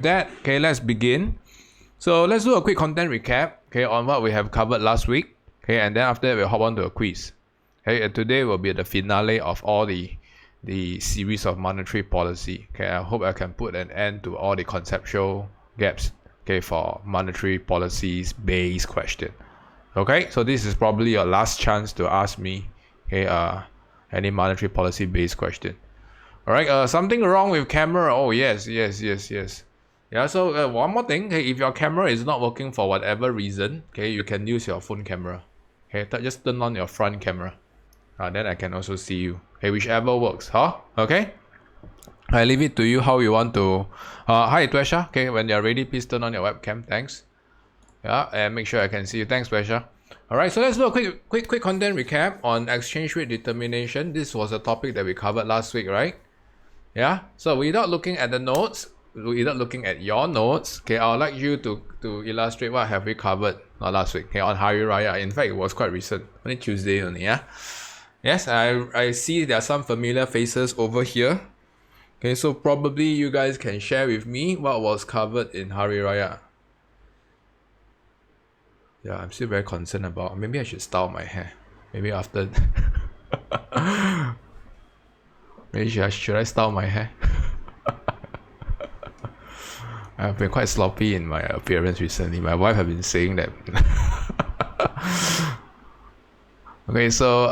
that, okay, let's begin. So let's do a quick content recap, okay, on what we have covered last week, okay, and then after that we'll hop on to a quiz. Okay, and today will be the finale of all the series of monetary policy. Okay, I hope I can put an end to all the conceptual gaps, okay, for monetary policies based question. Okay, so this is probably your last chance to ask me, okay, any monetary policy based question. All right, something wrong with camera. Oh yes. Yeah, so one more thing, okay, if your camera is not working for whatever reason, okay, you can use your phone camera. Okay, just turn on your front camera. Then I can also see you. Okay, whichever works, huh? Okay, I leave it to you how you want to. Hi Tuesha. Okay, when you're ready, please turn on your webcam. Thanks. Yeah, and make sure I can see you. Thanks, Tuesha. All right, so let's do a quick content recap on exchange rate determination. This was a topic that we covered last week, right? Yeah. So without looking at the notes, without looking at your notes, okay, I would like you to illustrate what have we covered last week. Okay, on Hari Raya. In fact, it was quite recent, only Tuesday only. Yeah. Yes, I see there are some familiar faces over here. Okay, so probably you guys can share with me what was covered in Hari Raya. Yeah, I'm still very concerned about. Maybe I should style my hair. Maybe after. Maybe should I style my hair? I've been quite sloppy in my appearance recently. My wife has been saying that. Okay, so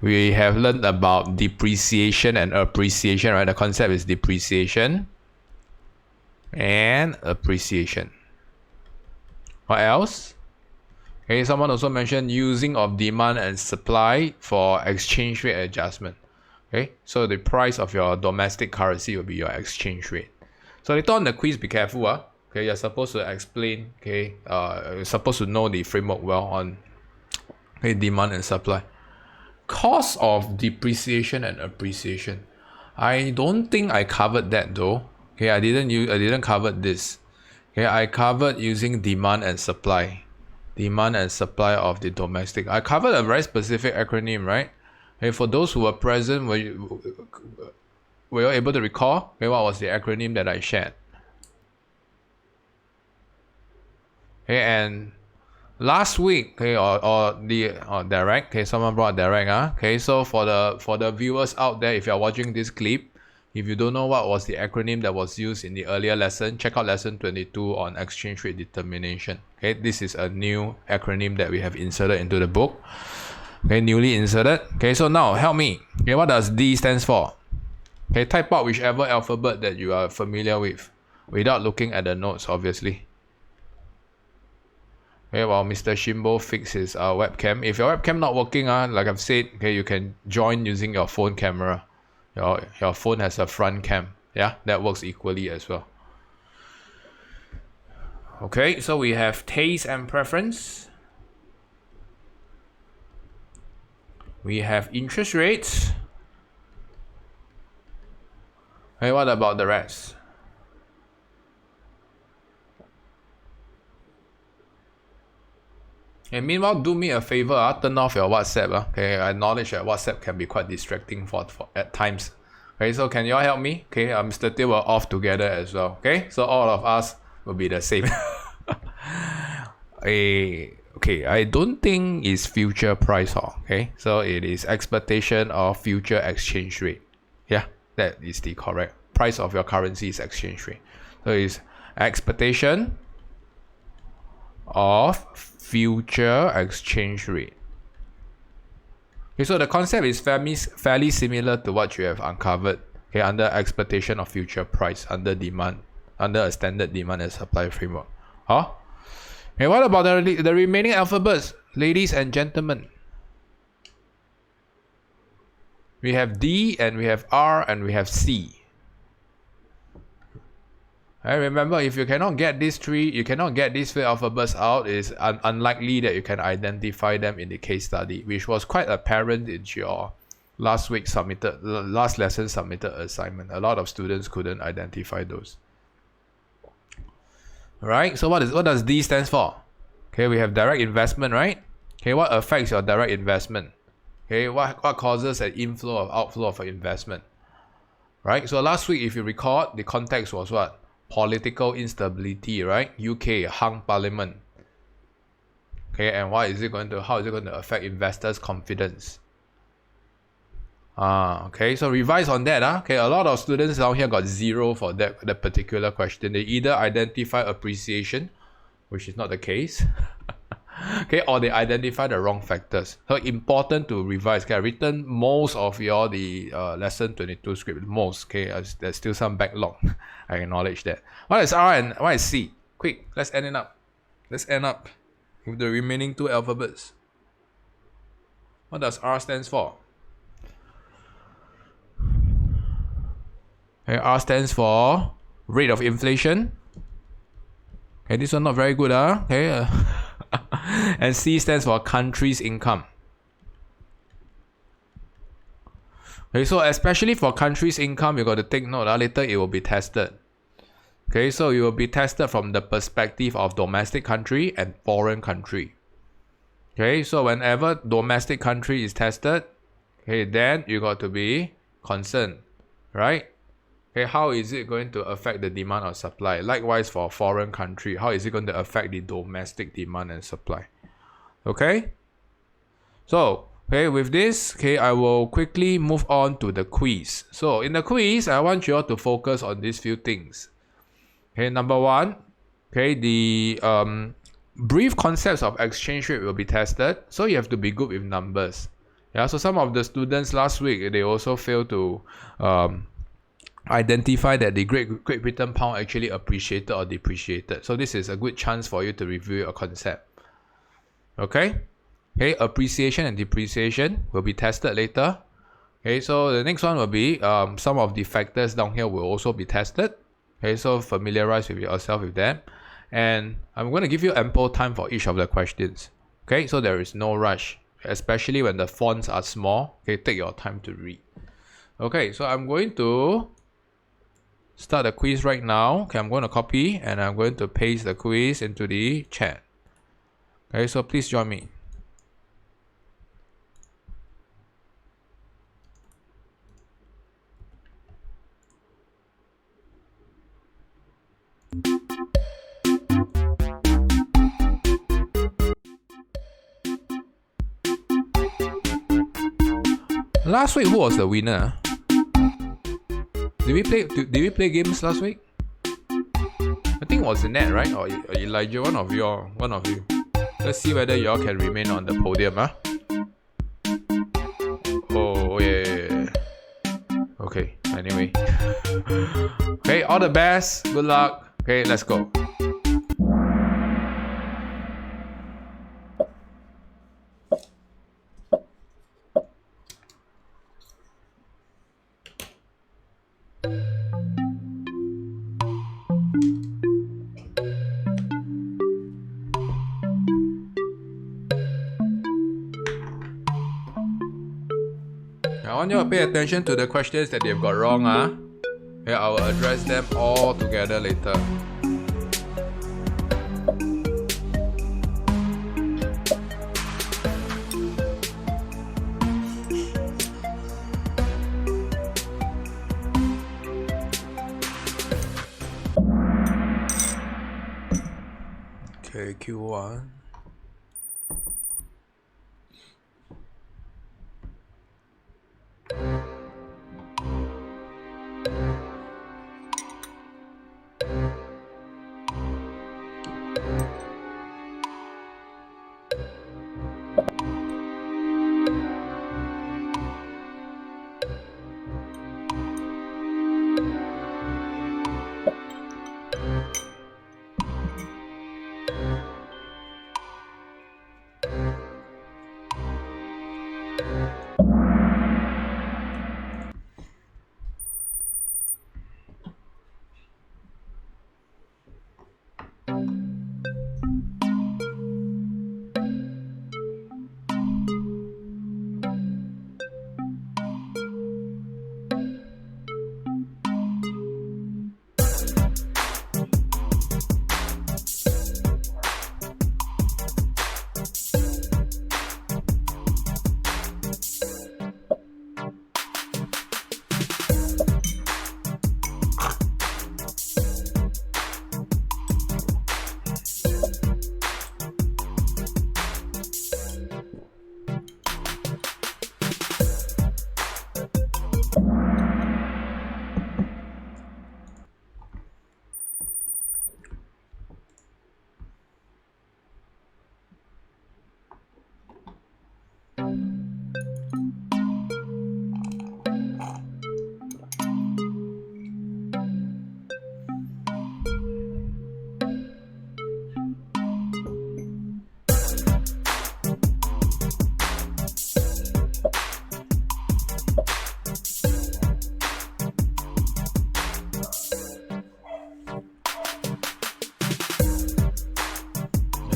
we have learned about depreciation and appreciation, right? The concept is depreciation and appreciation. What else? Okay, someone also mentioned using of demand and supply for exchange rate adjustment. Okay, so the price of your domestic currency will be your exchange rate. So later on the quiz, be careful. Okay, you're supposed to explain. Okay, you're supposed to know the framework well on demand and supply. Cost of depreciation and appreciation. I don't think I covered that though. Okay, I didn't cover this. Okay, I covered using demand and supply. Demand and supply of the domestic. I covered a very specific acronym, right? Okay, for those who were present, were you able to recall? Okay, what was the acronym that I shared? Okay, and last week, okay, or direct, okay, someone brought direct, okay, so for the viewers out there, if you're watching this clip, if you don't know what was the acronym that was used in the earlier lesson, check out lesson 22 on exchange rate determination. Okay, this is a new acronym that we have inserted into the book. Okay, newly inserted. Okay, so now help me. Okay, what does D stands for? Okay, type out whichever alphabet that you are familiar with, without looking at the notes, obviously. Okay, while Mr. Shimbo fixes our webcam. If your webcam not working, like I've said, okay, you can join using your phone camera. Your phone has a front cam. Yeah, that works equally as well. Okay, so we have taste and preference. We have interest rates. Hey, what about the rest? And meanwhile, do me a favor, turn off your WhatsApp. Okay, I acknowledge that WhatsApp can be quite distracting for at times. Okay, so can you all help me? Okay, Mr. Teo will off together as well. Okay, so all of us will be the same. Okay, I don't think it's future price. Okay, so it is expectation of future exchange rate. Yeah, that is the correct price of your currency is exchange rate. So it's expectation of future exchange rate. Okay, so the concept is fairly similar to what you have uncovered, okay, under expectation of future price, under a standard demand and supply framework. Okay, what about the remaining alphabets, ladies and gentlemen? We have D and we have R and we have C. Right, remember, if you cannot get these three alphabets out, it's unlikely that you can identify them in the case study, which was quite apparent in your last lesson submitted assignment. A lot of students couldn't identify those. Alright, so what does D stands for? Okay, we have direct investment, right? Okay, what affects your direct investment? Okay, what causes an inflow or outflow of an investment? Right, so last week, if you recall, the context was what? political instability, right? UK hung parliament. Okay, and how is it going to affect investors' confidence? Okay, so revise on that. Okay, a lot of students down here got 0 for that particular question. They either identify appreciation, which is not the case, okay, or they identify the wrong factors. So important to revise. Okay, I've written most of the lesson 22 script, most. Okay, there's still some backlog. I acknowledge that. What is R and what is C? Quick, let's end it up. Let's end up with the remaining 2 alphabets. What does R stands for? Okay, R stands for rate of inflation. Okay, this one not very good, okay. And C stands for country's income. Okay, so especially for country's income, you got to take note. Later it will be tested. Okay, so it will be tested from the perspective of domestic country and foreign country. Okay, so whenever domestic country is tested, okay, then you got to be concerned, right? Okay, how is it going to affect the demand or supply? Likewise for foreign country, how is it going to affect the domestic demand and supply? Okay, so okay, with this, okay, I will quickly move on to the quiz. So in the quiz, I want you all to focus on these few things. Okay, number 1, okay, the brief concepts of exchange rate will be tested. So you have to be good with numbers. Yeah, so some of the students last week, they also failed to identify that the Great Britain pound actually appreciated or depreciated. So this is a good chance for you to review your concept. Okay, appreciation and depreciation will be tested later. Okay, so the next one will be some of the factors down here will also be tested. Okay, so familiarize with yourself with that. And I'm going to give you ample time for each of the questions. Okay, so there is no rush, especially when the fonts are small. Okay, take your time to read. Okay, so I'm going to start the quiz right now. Okay, I'm going to copy and I'm going to paste the quiz into the chat. Okay, so please join me. Last week, who was the winner? Did we play games last week? I think it was Nat, right? Or Elijah, one of you. Let's see whether y'all can remain on the podium, Oh yeah. Okay, anyway. Okay, all the best. Good luck. Okay, let's go. I want you to pay attention to the questions that they've got wrong. Okay, I will address them all together later. Okay, Q1.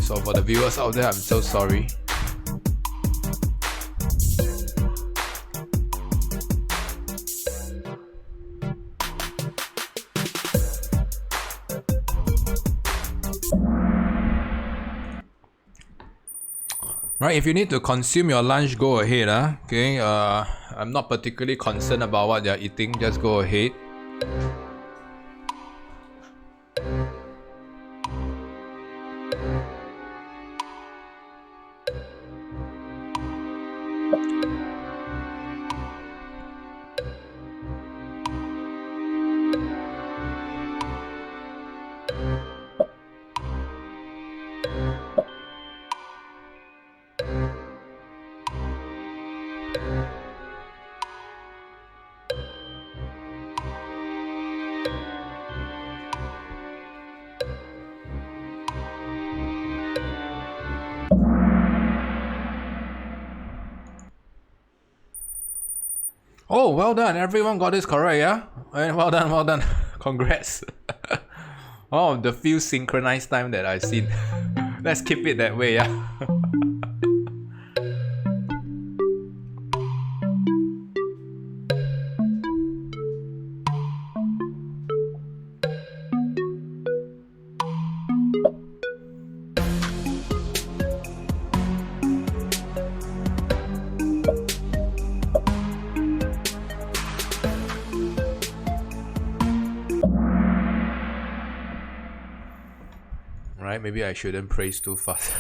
So for the viewers out there, I'm so sorry. Right, if you need to consume your lunch, go ahead. Okay, I'm not particularly concerned about what you're eating, just go ahead. Oh, well done. Everyone got this correct, yeah? Well done, well done. Congrats. Oh, the few synchronized time that I've seen. Let's keep it that way, yeah? Right, maybe I shouldn't praise too fast.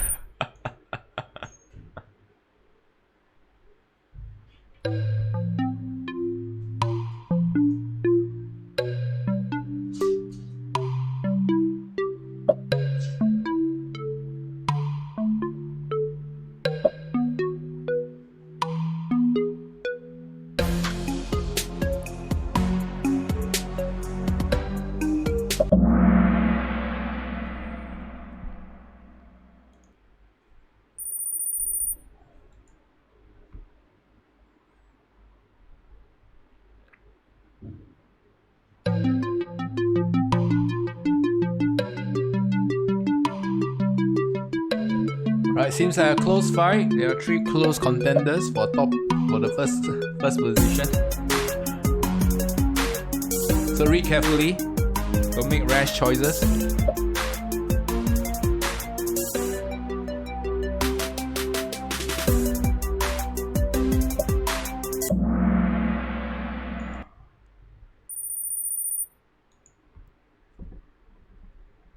Right, seems like a close fight. There are 3 close contenders for the first position. So read carefully. Don't make rash choices.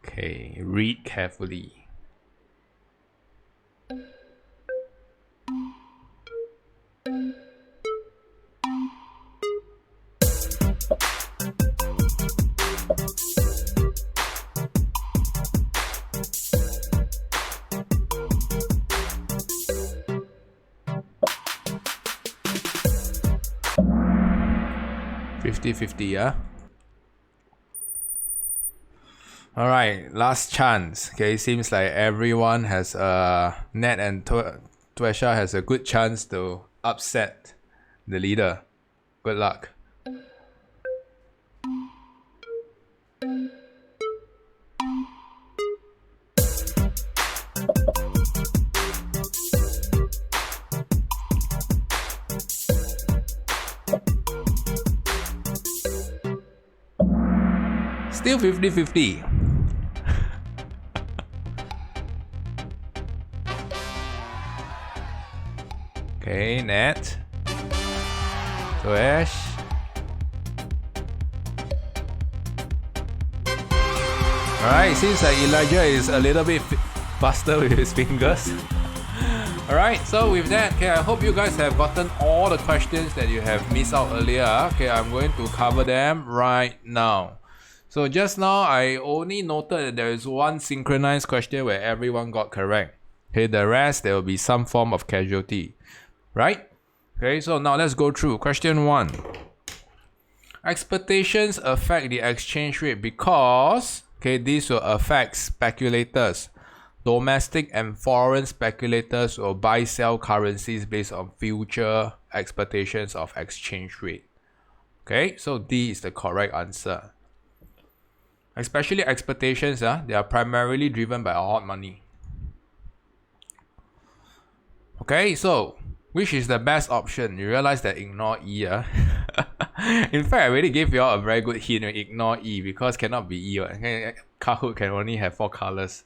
Okay, read carefully. $50-50, yeah? Alright, last chance. Okay, seems like everyone has Ned and Tuesha has a good chance to upset the leader. Good luck. Still 50-50. Okay, Nat. Tuesh. Alright, seems like Elijah is a little bit faster with his fingers. Alright, so with that, okay, I hope you guys have gotten all the questions that you have missed out earlier. Okay, I'm going to cover them right now. So just now, I only noted that there is one synchronized question where everyone got correct. Okay, the rest, there will be some form of casualty. Right? Okay, so now let's go through. Question 1. Expectations affect the exchange rate because, okay, this will affect speculators. Domestic and foreign speculators will buy sell currencies based on future expectations of exchange rate. Okay, so D is the correct answer. Especially expectations, they are primarily driven by hot money. Okay, so which is the best option? You realize that ignore E. In fact, I already gave you all a very good hint. Ignore E because cannot be E. Okay? Kahoot can only have 4 colors.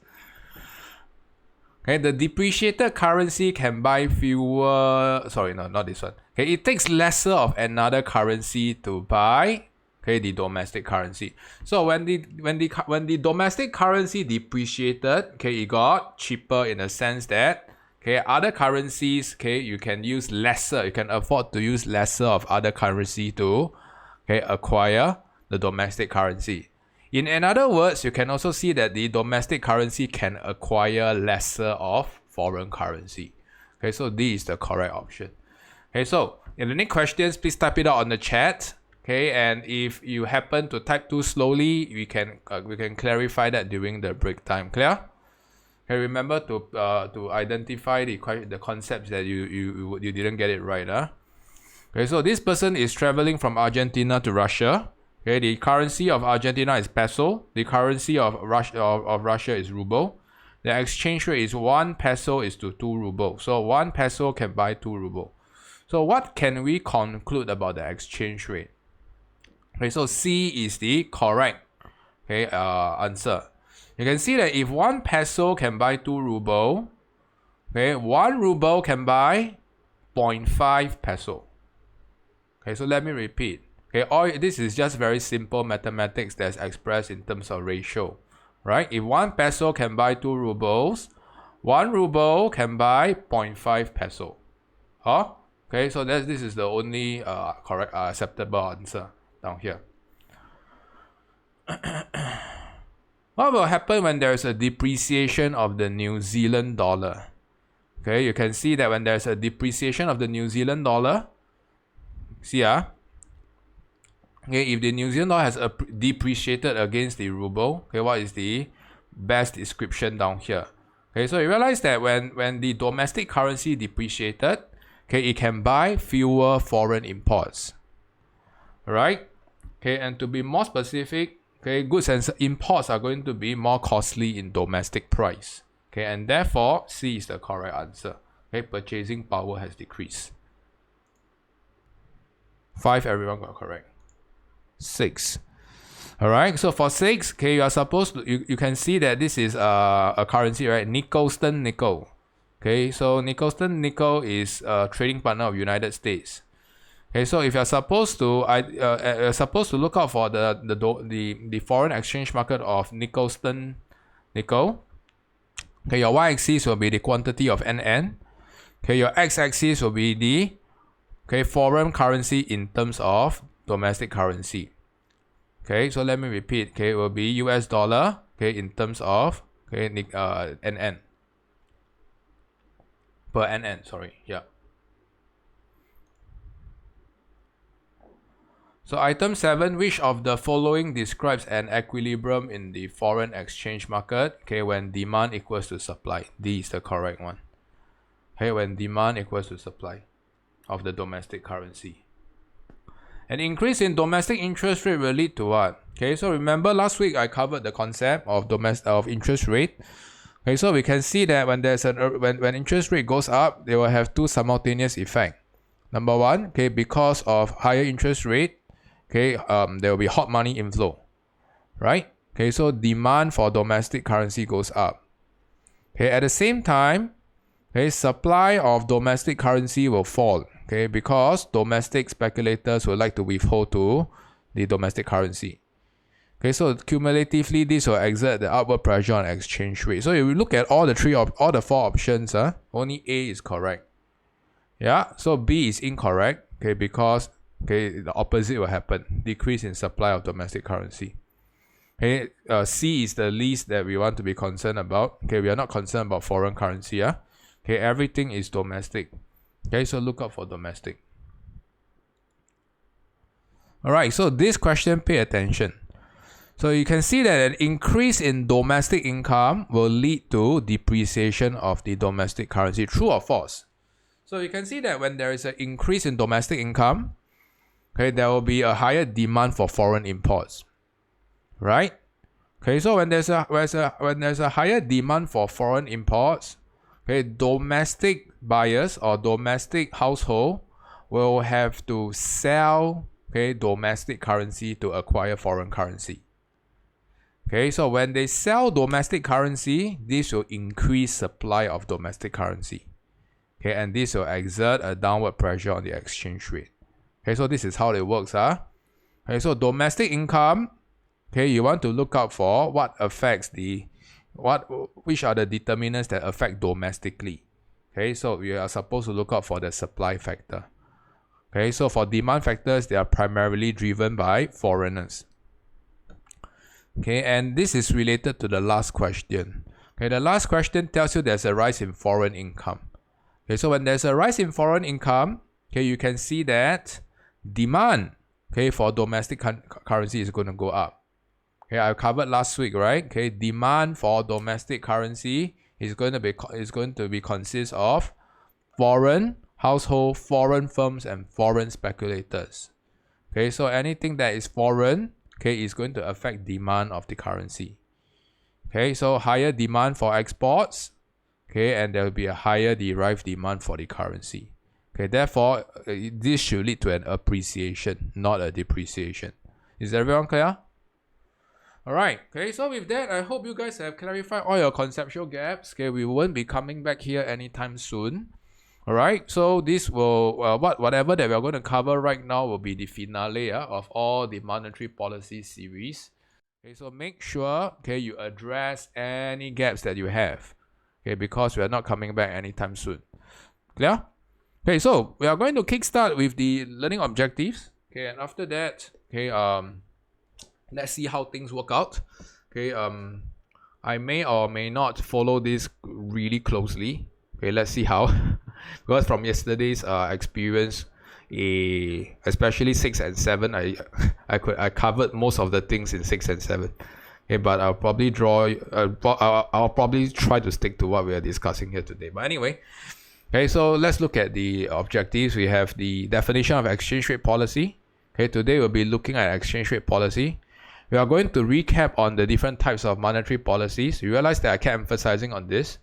Okay, the depreciated currency can buy fewer. Sorry, no, not this one. Okay, it takes lesser of another currency to buy. Okay, the domestic currency. So when the domestic currency depreciated, okay, it got cheaper in the sense that okay, other currencies, okay, you can use lesser. You can afford to use lesser of other currency to okay acquire the domestic currency. In other words, you can also see that the domestic currency can acquire lesser of foreign currency. Okay, so this is the correct option. Okay, so in the next questions, please type it out on the chat. Okay, and if you happen to type too slowly, we can clarify that during the break time. Clear? Okay, remember to identify the concepts that you didn't get it right. Okay, so this person is traveling from Argentina to Russia. Okay, the currency of Argentina is peso. The currency of Russia is ruble. The exchange rate is 1 peso is to 2 ruble. So 1 peso can buy 2 ruble. So what can we conclude about the exchange rate? Okay, so C is the correct answer. You can see that if 1 peso can buy 2 ruble, okay, 1 ruble can buy 0.5 peso. Okay, so let me repeat. Okay, all this is just very simple mathematics that's expressed in terms of ratio, right? If 1 peso can buy 2 rubles, 1 ruble can buy 0.5 peso. Okay, so this is the only correct acceptable answer down here. What will happen when there's a depreciation of the New Zealand dollar? Okay, you can see that when there's a depreciation of the New Zealand dollar, see okay, if the New Zealand dollar has depreciated against the ruble, okay, what is the best description down here? Okay, so you realize that when the domestic currency depreciated, okay, it can buy fewer foreign imports. Alright? Okay, and to be more specific, okay, goods and imports are going to be more costly in domestic price. Okay, and therefore C is the correct answer. Okay, purchasing power has decreased. 5, everyone got correct. 6. Alright, so for 6, okay, you are supposed to, you can see that this is a currency, right? Nicholson nickel. Okay, so Nicholson nickel is a trading partner of United States. Okay, so if you're supposed to look out for the foreign exchange market of Nicholson nickel. Okay, your y-axis will be the quantity of NN. Okay, your x-axis will be the foreign currency in terms of domestic currency. Okay, so let me repeat. Okay, it will be US dollar. Okay, in terms of NN per NN. Sorry, yeah. So item 7, which of the following describes an equilibrium in the foreign exchange market? Okay, when demand equals to supply. D is the correct one. Okay, when demand equals to supply of the domestic currency. An increase in domestic interest rate will lead to what? Okay, so remember last week I covered the concept of interest rate. Okay, so we can see that when there's when interest rate goes up, they will have 2 simultaneous effects. Number 1, okay, because of higher interest rate, okay, there will be hot money inflow, right? Okay, so demand for domestic currency goes up. Okay, at the same time, okay, supply of domestic currency will fall. Okay, because domestic speculators would like to withhold to the domestic currency. Okay, so cumulatively, this will exert the upward pressure on exchange rate. So if we look at all the 4 options, only A is correct. Yeah, so B is incorrect. Okay, because the opposite will happen: decrease in supply of domestic currency. Okay, C is the least that we want to be concerned about. Okay, we are not concerned about foreign currency. Okay, everything is domestic. Okay, so look out for domestic. Alright, so this question, pay attention. So you can see that an increase in domestic income will lead to depreciation of the domestic currency. True or false? So you can see that when there is an increase in domestic income, okay, there will be a higher demand for foreign imports. Right? Okay, so when there's a higher demand for foreign imports, okay, domestic buyers or domestic household will have to sell, okay, domestic currency to acquire foreign currency. Okay, so when they sell domestic currency, this will increase supply of domestic currency. Okay, and this will exert a downward pressure on the exchange rate. Okay, so this is how it works. Okay, so domestic income, okay, you want to look out for what affects which are the determinants that affect domestically. Okay, so we are supposed to look out for the supply factor. Okay, so for demand factors, they are primarily driven by foreigners. Okay, and this is related to the last question. Okay, the last question tells you there's a rise in foreign income. Okay, so when there's a rise in foreign income, okay, you can see that demand, okay, for domestic currency is going to go up. Okay, I covered last week, right? Okay, demand for domestic currency is going to be consist of foreign household, foreign firms, and foreign speculators. Okay, so anything that is foreign, okay, is going to affect demand of the currency. Okay, so higher demand for exports, okay, and there will be a higher derived demand for the currency. Okay, therefore, this should lead to an appreciation, not a depreciation. Is everyone clear? Alright, okay, so with that, I hope you guys have clarified all your conceptual gaps. Okay, we won't be coming back here anytime soon. Alright, so this will, whatever that we are going to cover right now will be the finale of all the monetary policy series. Okay, so make sure, okay, you address any gaps that you have. Okay, because we are not coming back anytime soon. Clear? Okay, so we are going to kickstart with the learning objectives. Okay, and after that, okay, let's see how things work out. Okay, I may or may not follow this really closely. Okay, let's see how. Because from yesterday's experience, especially 6 and 7, I covered most of the things in 6 and 7. Okay, but I'll probably I'll probably try to stick to what we are discussing here today. But anyway, okay, so let's look at the objectives. We have the definition of exchange rate policy. Okay, today we'll be looking at exchange rate policy. We are going to recap on the different types of monetary policies. You realize that I kept emphasizing on this.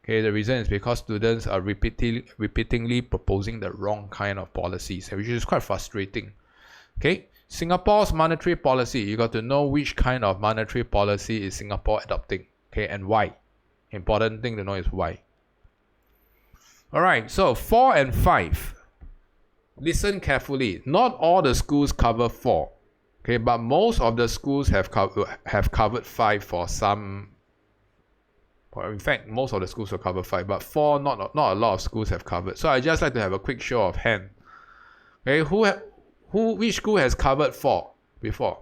Okay, the reason is because students are repeatedly proposing the wrong kind of policies, which is quite frustrating. Okay, Singapore's monetary policy, you got to know which kind of monetary policy is Singapore adopting, okay, and why. Important thing to know is why. Alright, so 4 and 5. Listen carefully. Not all the schools cover 4. Okay, but most of the schools have covered 5 for some. Well, in fact, most of the schools will cover 5, but 4, not a lot of schools have covered. So I just like to have a quick show of hand. Okay, which school has covered 4 before?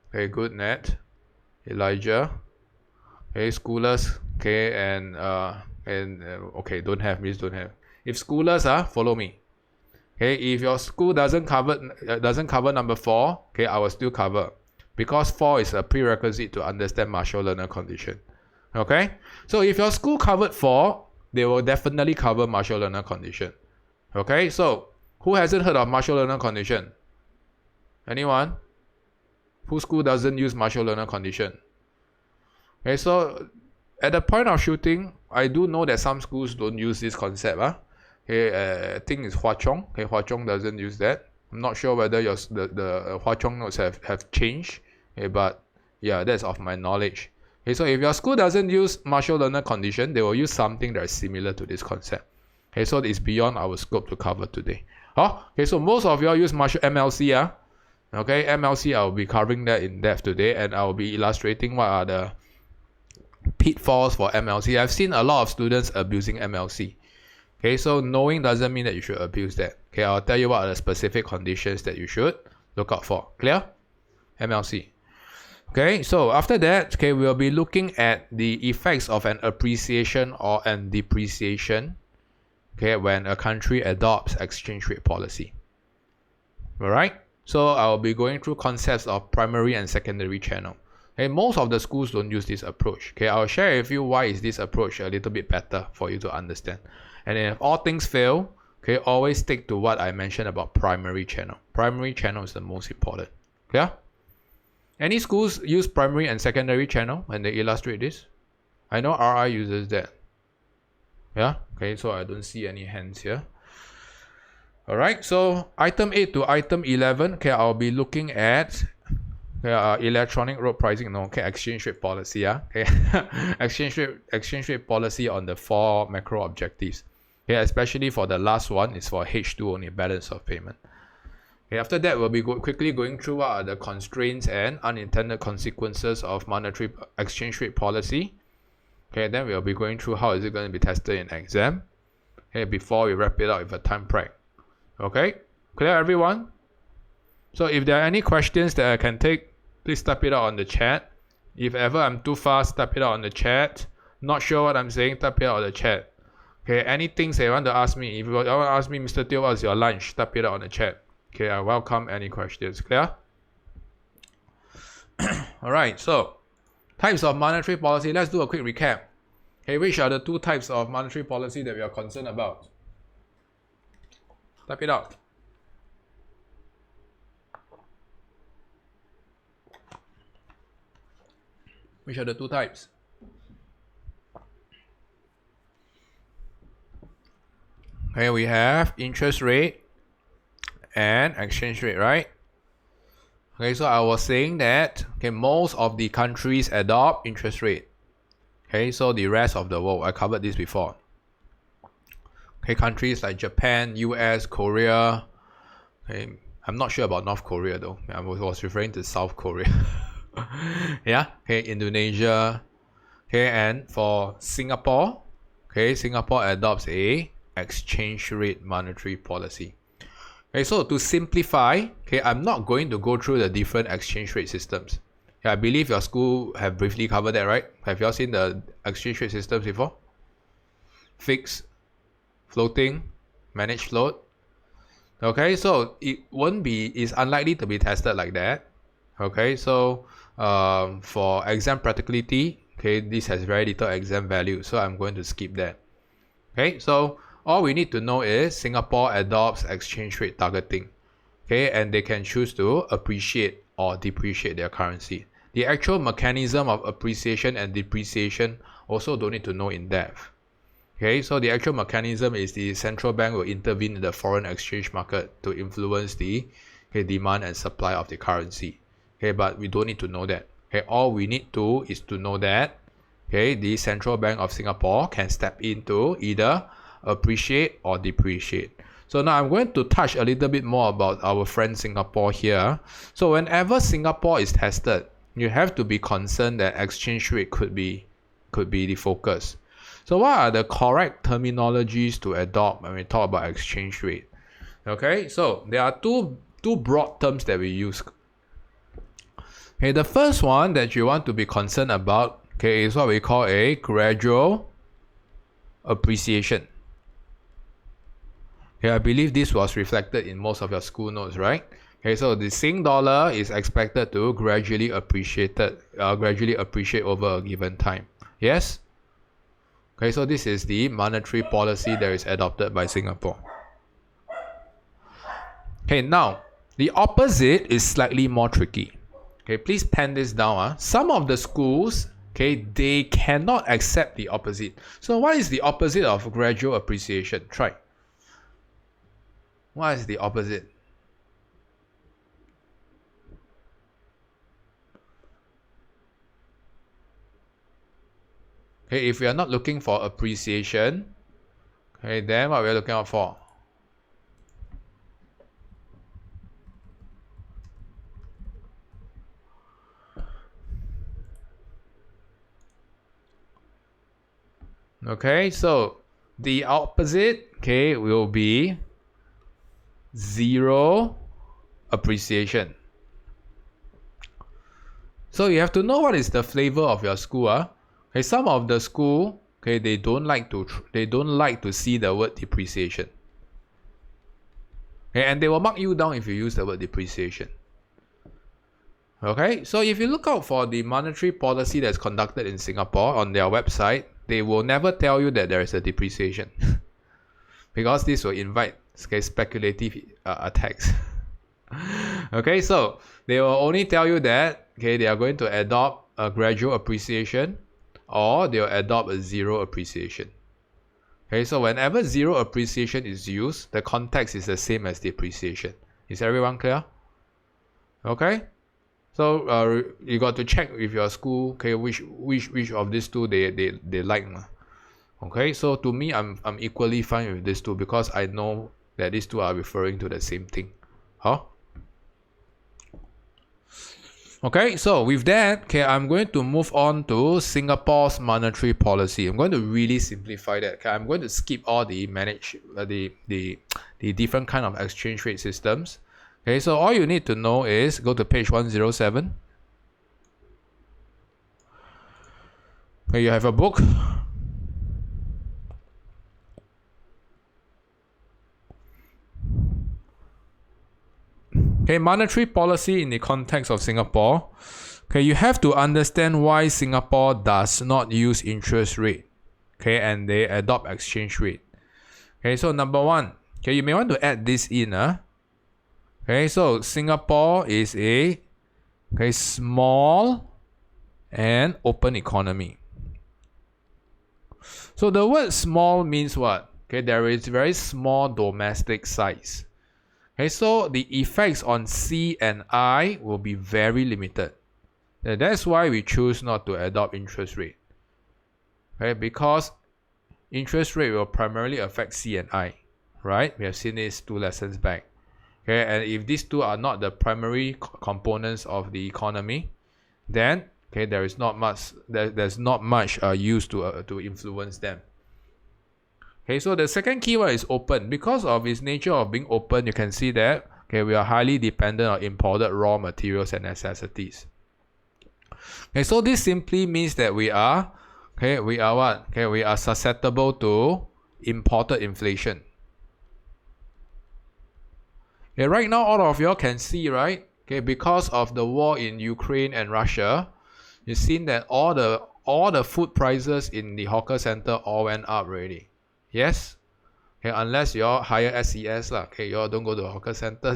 Okay, good, Nat, Elijah. Okay, schoolers. Okay, and okay, don't have. If schoolers follow me. Okay, if your school doesn't cover number 4, okay, I will still cover, because 4 is a prerequisite to understand Marshall Lerner Condition. Okay, so if your school covered 4, they will definitely cover Marshall Lerner Condition. Okay, so who hasn't heard of Marshall Lerner Condition? Anyone? Whose school doesn't use Marshall Lerner Condition? Okay, so at the point of shooting, I do know that some schools don't use this concept. Okay, I think it's Hwa Chong. Okay, Hwa Chong doesn't use that. I'm not sure whether the Hwa Chong notes have changed. Okay, but yeah, that's of my knowledge. Okay, so if your school doesn't use Marshall Lerner Condition, they will use something that is similar to this concept. Okay, so it's beyond our scope to cover today. Okay, so most of y'all use Marshall MLC. Okay, MLC, I will be covering that in depth today, and I will be illustrating what are the pitfalls for MLC. I've seen a lot of students abusing MLC. Okay, so knowing doesn't mean that you should abuse that. Okay, I'll tell you what are the specific conditions that you should look out for. Clear? MLC. Okay, so after that, okay, we'll be looking at the effects of an appreciation or an depreciation, okay, when a country adopts exchange rate policy. Alright, so I'll be going through concepts of primary and secondary channel. Okay, most of the schools don't use this approach. Okay, I'll share with you why is this approach a little bit better for you to understand. And then if all things fail, okay, always stick to what I mentioned about primary channel. Primary channel is the most important. Clear? Any schools use primary and secondary channel when they illustrate this? I know RI uses that. Yeah, okay, so I don't see any hands here. Alright, so item 8 to item 11, okay, I'll be looking at electronic road pricing, no, okay, exchange rate policy, yeah, okay, exchange rate policy on the 4 macro objectives. Okay, especially for the last one, it's for H2 only, balance of payment. Okay, after that, we'll be quickly going through what are the constraints and unintended consequences of monetary exchange rate policy. Okay, then we'll be going through how is it going to be tested in exam. Okay, before we wrap it up with a time prac. Okay, clear everyone? So if there are any questions that I can take, please type it out on the chat. If ever I'm too fast, type it out on the chat. Not sure what I'm saying, type it out on the chat. Okay, any things that you want to ask me, if you want to ask me, Mr. Teo, what's your lunch? Type it out on the chat. Okay, I welcome any questions. Clear? Alright, so types of monetary policy. Let's do a quick recap. Okay, which are the 2 types of monetary policy that we are concerned about? Type it out. Which are the 2 types? Okay, we have interest rate and exchange rate, right? Okay, so I was saying that okay, most of the countries adopt interest rate. Okay, so the rest of the world, I covered this before. Okay, countries like Japan, US, Korea. Okay, I'm not sure about North Korea though. I was referring to South Korea. Yeah, okay, Indonesia. Okay, and for Singapore, okay, Singapore adopts a exchange rate monetary policy. Okay, so to simplify, okay, I'm not going to go through the different exchange rate systems. Yeah, I believe your school have briefly covered that, right? Have you all seen the exchange rate systems before? Fixed, floating, managed float. Okay, so it's unlikely to be tested like that. Okay, so for exam practicality, okay, this has very little exam value, so I'm going to skip that. Okay, so all we need to know is Singapore adopts exchange rate targeting. Okay, and they can choose to appreciate or depreciate their currency. The actual mechanism of appreciation and depreciation also don't need to know in depth. Okay, so the actual mechanism is the central bank will intervene in the foreign exchange market to influence the demand and supply of the currency. Okay, but we don't need to know that. Okay, all we need to is to know that okay, the Central Bank of Singapore can step in to either appreciate or depreciate. So now I'm going to touch a little bit more about our friend Singapore here. So whenever Singapore is tested, you have to be concerned that exchange rate could be the focus. So what are the correct terminologies to adopt when we talk about exchange rate? Okay, so there are two broad terms that we use. Okay, the first one that you want to be concerned about, okay, is what we call a gradual appreciation. Okay, I believe this was reflected in most of your school notes, right? Okay, so the Sing dollar is expected to gradually appreciate over a given time. Yes? Okay, so this is the monetary policy that is adopted by Singapore. Okay, now the opposite is slightly more tricky. Okay, please pen this down. Some of the schools, okay, they cannot accept the opposite. So what is the opposite of gradual appreciation? Try. What is the opposite? Okay, if we are not looking for appreciation, okay, then what we are looking out for? Okay, so the opposite, okay, will be zero appreciation. So you have to know what is the flavor of your school. Okay, some of the school, okay, they don't like to see the word depreciation. Okay, and they will mark you down if you use the word depreciation. Okay, so if you look out for the monetary policy that's conducted in Singapore on their website, they will never tell you that there is a depreciation because this will invite speculative attacks. Okay, so they will only tell you that okay, they are going to adopt a gradual appreciation. or they'll adopt a zero appreciation. Okay, so whenever zero appreciation is used, the context is the same as depreciation. Is everyone clear? Okay, so you got to check with your school, okay, which of these two they like. Okay, so to me, I'm equally fine with these two because I know that these two are referring to the same thing. Huh? Okay, so with that, okay, I'm going to move on to Singapore's monetary policy. I'm going to really simplify that. Okay, I'm going to skip all the the different kind of exchange rate systems. Okay, so all you need to know is go to page 107. Okay, you have a book. Okay, monetary policy in the context of Singapore. Okay, you have to understand why Singapore does not use interest rate. Okay, and they adopt exchange rate. Okay, so number one, okay, you may want to add this in. Okay, so Singapore is a small and open economy. So the word small means what? Okay, there is very small domestic size. Okay, so the effects on C and I will be very limited. And that's why we choose not to adopt interest rate. Okay, because interest rate will primarily affect C and I, right? We have seen this 2 lessons back. Okay, and if these two are not the primary components of the economy, then okay, there's not much use to influence them. Okay, so the second keyword is open. Because of its nature of being open, you can see that okay, we are highly dependent on imported raw materials and necessities. Okay, so this simply means that we are what? Okay, we are susceptible to imported inflation. Okay, right now all of you can see, right? Okay, because of the war in Ukraine and Russia, you've seen that all the food prices in the hawker center all went up already. Yes? Okay, unless you all hire SES lah. Okay, you all don't go to a hawker center,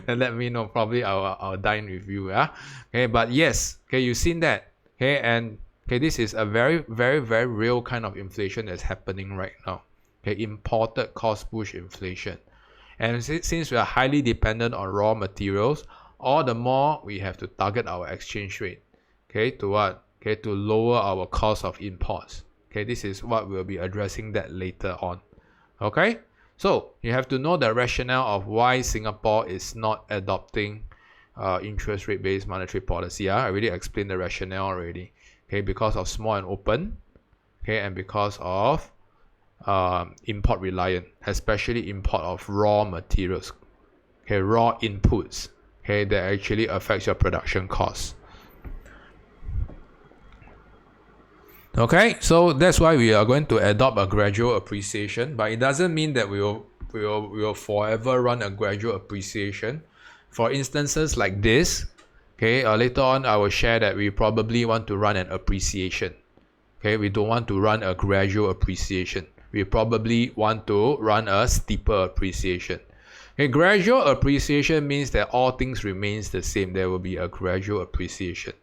then let me know. Probably I'll dine with you. Yeah. Okay, but yes, okay, you've seen that. Okay, and okay, this is a very, very, very real kind of inflation that's happening right now. Okay, imported cost push inflation. And since we are highly dependent on raw materials, all the more we have to target our exchange rate. Okay, to what? Okay, to lower our cost of imports. Okay, this is what we'll be addressing that later on. Okay, so you have to know the rationale of why Singapore is not adopting interest rate based monetary policy. I already explained the rationale already. Okay, because of small and open. Okay, and because of import reliant, especially import of raw materials. Okay, raw inputs. Okay, that actually affects your production costs. Okay, so that's why we are going to adopt a gradual appreciation, but it doesn't mean that we will forever run a gradual appreciation. For instances like this, okay, later on I will share that we probably want to run an appreciation. Okay, we don't want to run a gradual appreciation. We probably want to run a steeper appreciation. Okay, gradual appreciation means that all things remains the same. There will be a gradual appreciation.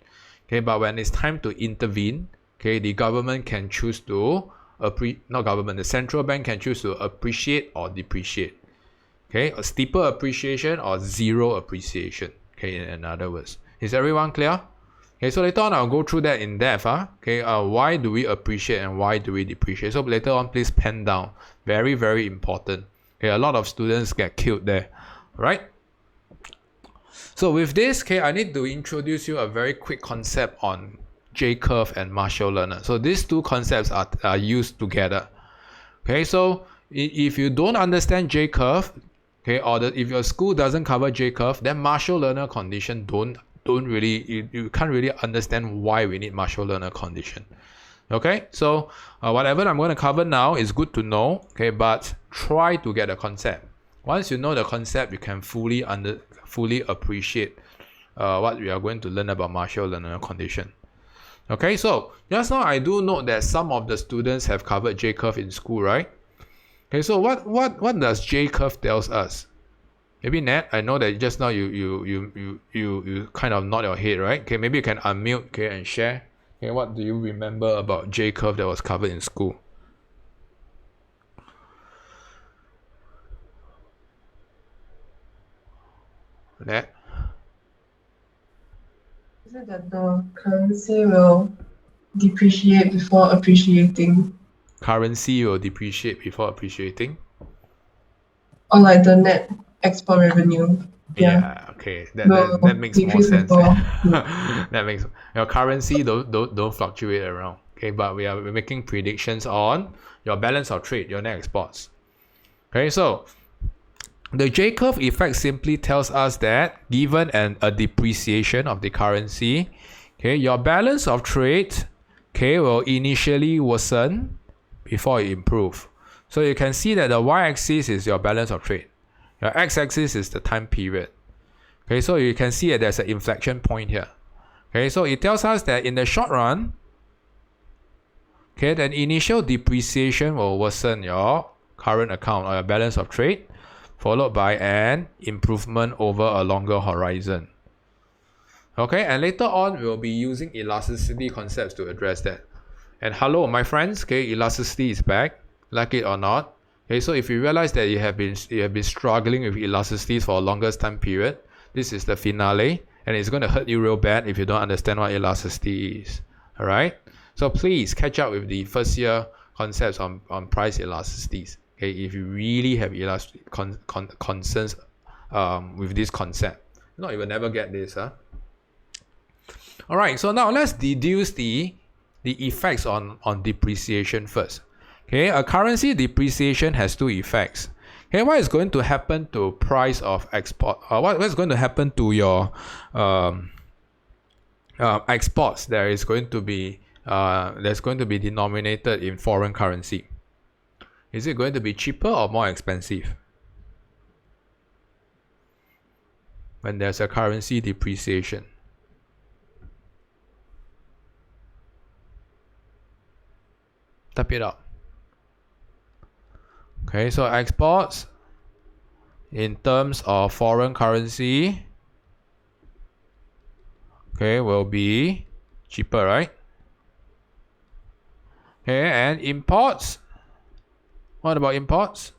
Okay, but when it's time to intervene, okay, the government can choose to the central bank can choose to appreciate or depreciate. Okay, a steeper appreciation or zero appreciation. Okay, in other words, is everyone clear? Okay, so later on I'll go through that in depth. Okay, why do we appreciate and why do we depreciate? So later on, please pen down. Very, very important. Okay, a lot of students get killed there. Right? So with this, okay, I need to introduce you a very quick concept on J-curve and Marshall Lerner. So these two concepts are used together. Okay, so if you don't understand J-curve, okay, or if your school doesn't cover J-curve, then Marshall Lerner Condition you can't really understand why we need Marshall Lerner Condition. Okay, so whatever I'm going to cover now is good to know. Okay, but try to get the concept. Once you know the concept, you can fully appreciate what we are going to learn about Marshall Lerner Condition. Okay, so just now I do note that some of the students have covered J-curve in school, right? Okay, so what does J-curve tells us? Maybe Nat, I know that just now you kind of nod your head, right? Okay, maybe you can unmute, okay, and share Okay, what do you remember about J curve that was covered in school? That Is it that the currency will depreciate before appreciating, currency will depreciate before appreciating? or like the net export revenue, yeah, Yeah, okay, that will makes more decrease sense. before? That makes your currency don't fluctuate around. Okay, but we're making predictions on your balance of trade, your net exports. Okay, so the J curve effect simply tells us that given a depreciation of the currency, okay, your balance of trade, okay, will initially worsen before it improve. So you can see that the y-axis is your balance of trade, your x-axis is the time period. Okay, so you can see that there's an inflection point here. Okay, so it tells us that in the short run, okay, then initial depreciation will worsen your current account or your balance of trade, followed by an improvement over a longer horizon. Okay, and later on we'll be using elasticity concepts to address that. And hello, my friends. Okay, elasticity is back, like it or not. Okay, so if you realize that you have been struggling with elasticity for a longest time period, this is the finale, and it's going to hurt you real bad if you don't understand what elasticity is. All right. So please catch up with the first year concepts on price elasticities. Okay, if you really have concerns with this concept, no, you will never get this, huh? All right. So now let's deduce the effects on depreciation first. Okay, a currency depreciation has two effects. Okay, what is going to happen to price of export? What's going to happen to your exports? That's going to be denominated in foreign currency. Is it going to be cheaper or more expensive when there's a currency depreciation? Type it out. Okay, so exports in terms of foreign currency, okay, will be cheaper, right? Okay, and imports. What about imports?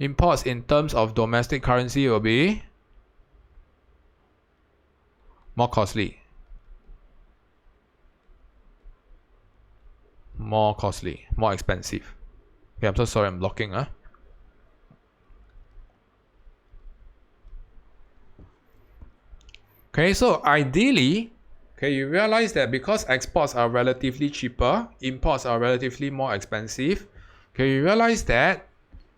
Imports in terms of domestic currency will be more costly. More expensive. Okay, I'm so sorry, I'm blocking. Okay, so ideally, okay, you realize that because exports are relatively cheaper, imports are relatively more expensive. Okay, you realize that,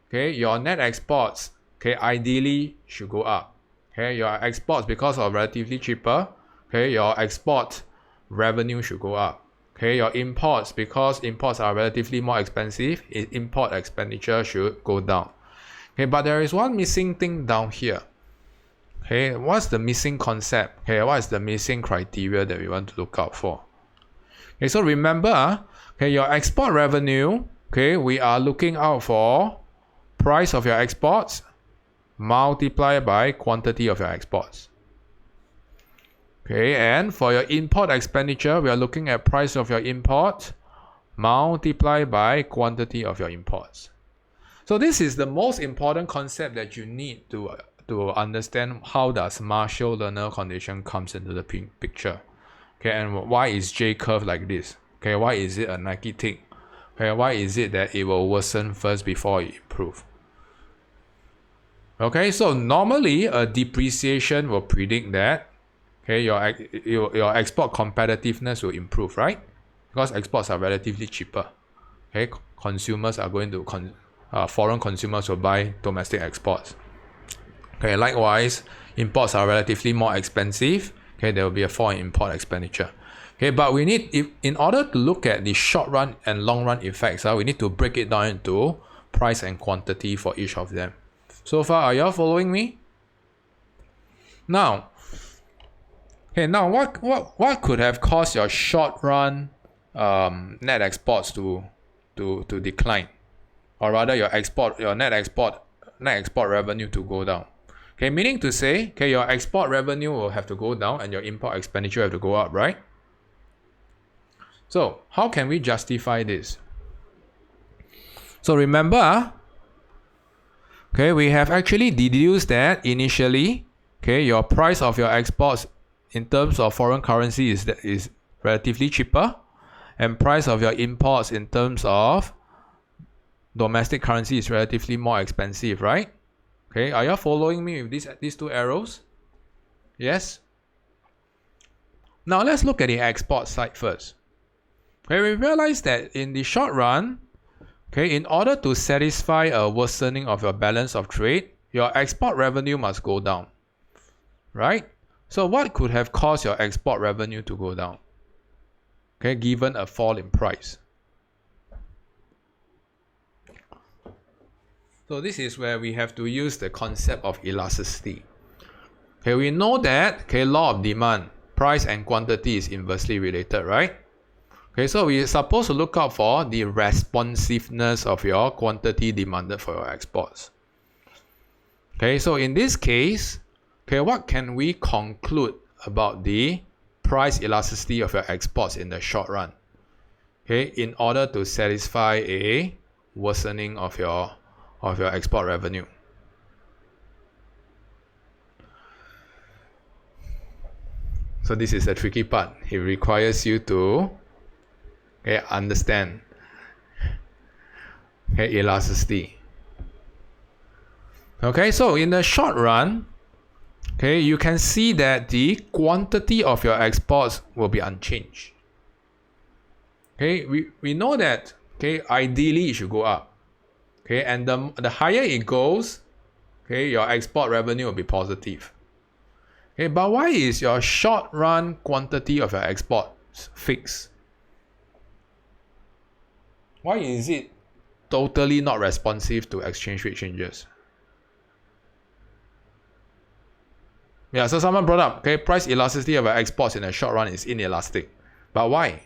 okay, your net exports, okay, ideally should go up. Okay, your exports, because of relatively cheaper, okay, your export revenue should go up. Okay, your imports, because imports are relatively more expensive, import expenditure should go down. Okay, but there is one missing thing down here. Okay, what's the missing concept? Okay, what is the missing criteria that we want to look out for? Okay, so remember, okay, your export revenue, okay, we are looking out for price of your exports multiplied by quantity of your exports. Okay, and for your import expenditure, we are looking at price of your import multiplied by quantity of your imports. So this is the most important concept that you need to understand how does Marshall Lerner Condition comes into the picture. Okay, and why is J curve like this? Okay, why is it a Nike tick? Okay, why is it that it will worsen first before it improve? Okay, so normally a depreciation will predict that, okay, your export competitiveness will improve, right? Because exports are relatively cheaper. Okay, consumers are going to foreign consumers will buy domestic exports. Okay, likewise, imports are relatively more expensive. Okay, there will be a fall in import expenditure. Okay, but we need, in order to look at the short run and long run effects, we need to break it down into price and quantity for each of them. So far, are y'all following me? Now, what could have caused your short run net exports to decline, or rather your net export revenue to go down? Okay, meaning to say, okay, your export revenue will have to go down and your import expenditure have to go up, right? So how can we justify this? So remember, okay, we have actually deduced that initially, okay, your price of your exports in terms of foreign currency is relatively cheaper, and price of your imports in terms of domestic currency is relatively more expensive, right? Okay, are you following me with these two arrows? Yes? Now let's look at the export side first. Okay, we realize that in the short run, okay, in order to satisfy a worsening of your balance of trade, your export revenue must go down, right? So what could have caused your export revenue to go down? Okay, given a fall in price. So this is where we have to use the concept of elasticity. Okay, we know that, okay, law of demand, price and quantity is inversely related, right? Okay, so we're supposed to look out for the responsiveness of your quantity demanded for your exports. Okay, so in this case, okay, what can we conclude about the price elasticity of your exports in the short run? Okay, in order to satisfy a worsening of your export revenue. So this is the tricky part. It requires you to understand elasticity. Okay, so in the short run, okay, you can see that the quantity of your exports will be unchanged. Okay, we know that, okay, ideally it should go up. Okay, and the higher it goes, okay, your export revenue will be positive. Okay, but why is your short run quantity of your exports fixed? Why is it totally not responsive to exchange rate changes? Yeah, so someone brought up, okay, price elasticity of your exports in the short run is inelastic. But why?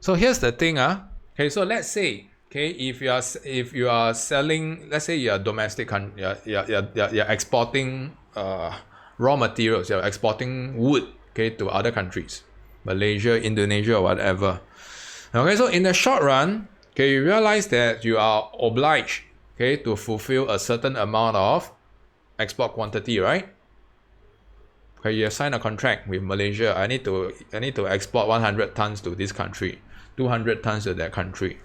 So here's the thing, okay, so let's say, okay, if you are selling, let's say you're domestic, you're exporting raw materials, you're exporting wood, okay, to other countries, Malaysia, Indonesia, or whatever. Okay, so in the short run, okay, you realize that you are obliged, okay, to fulfill a certain amount of export quantity, right? Okay, you have signed a contract with Malaysia. I need to export 100 tons to this country, 200 tons to that country.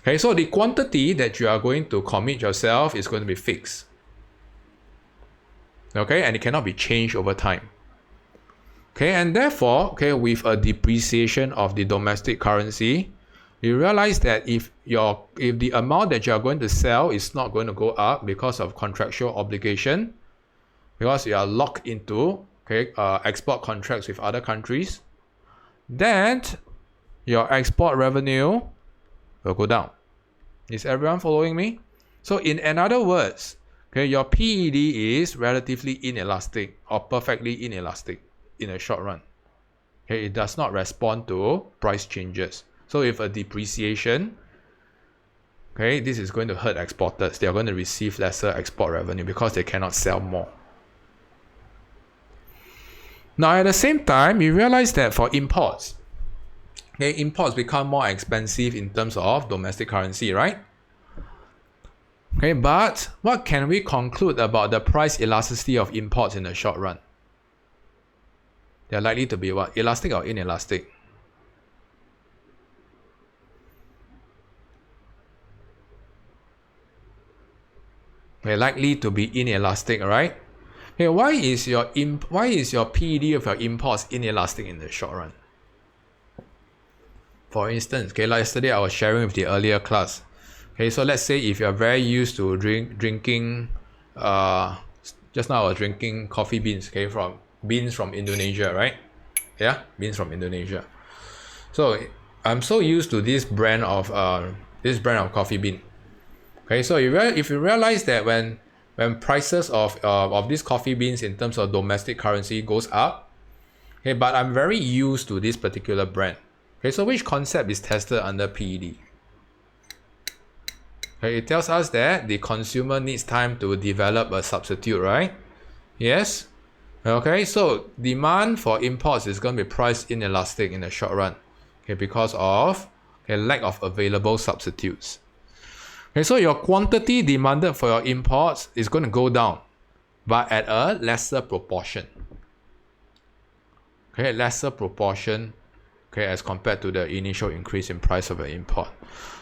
Okay, so the quantity that you are going to commit yourself is going to be fixed. Okay, and it cannot be changed over time. Okay, and therefore, okay, with a depreciation of the domestic currency, you realize that if the amount that you are going to sell is not going to go up because of contractual obligation, because you are locked into export contracts with other countries, then your export revenue will go down. Is everyone following me? So in other words, okay, your PED is relatively inelastic or perfectly inelastic in a short run. Okay, it does not respond to price changes. So if a depreciation, okay, this is going to hurt exporters. They are going to receive lesser export revenue because they cannot sell more. Now at the same time, you realize that for imports, okay, imports become more expensive in terms of domestic currency, right? Okay, but what can we conclude about the price elasticity of imports in the short run? They're likely to be what? Elastic or inelastic? They're likely to be inelastic, right? Okay, why is your PED of your imports inelastic in the short run? For instance, okay, like yesterday I was sharing with the earlier class. Okay, so let's say if you're very used to drinking, just now I was drinking coffee beans, okay, from beans from Indonesia, right? Yeah, beans from Indonesia. So I'm so used to this brand of coffee bean. Okay, so if you realize that when prices of these coffee beans in terms of domestic currency goes up, okay, but I'm very used to this particular brand. Okay, so which concept is tested under PED? Okay, it tells us that the consumer needs time to develop a substitute, right? Yes. Okay, so demand for imports is going to be price inelastic in the short run, okay, because of a lack of available substitutes. Okay, so your quantity demanded for your imports is going to go down, but at a lesser proportion. Okay, lesser proportion, okay, as compared to the initial increase in price of the import.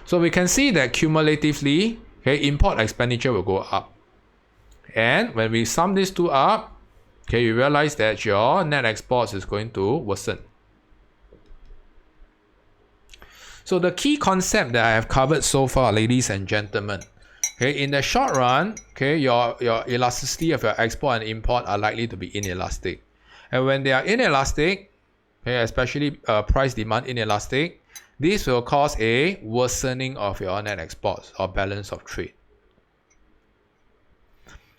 So we can see that cumulatively, okay, import expenditure will go up. And when we sum these two up, okay, you realize that your net exports is going to worsen. So the key concept that I have covered so far, ladies and gentlemen, okay, in the short run, okay, your elasticity of your export and import are likely to be inelastic. And when they are inelastic, okay, especially price demand inelastic, this will cause a worsening of your net exports or balance of trade.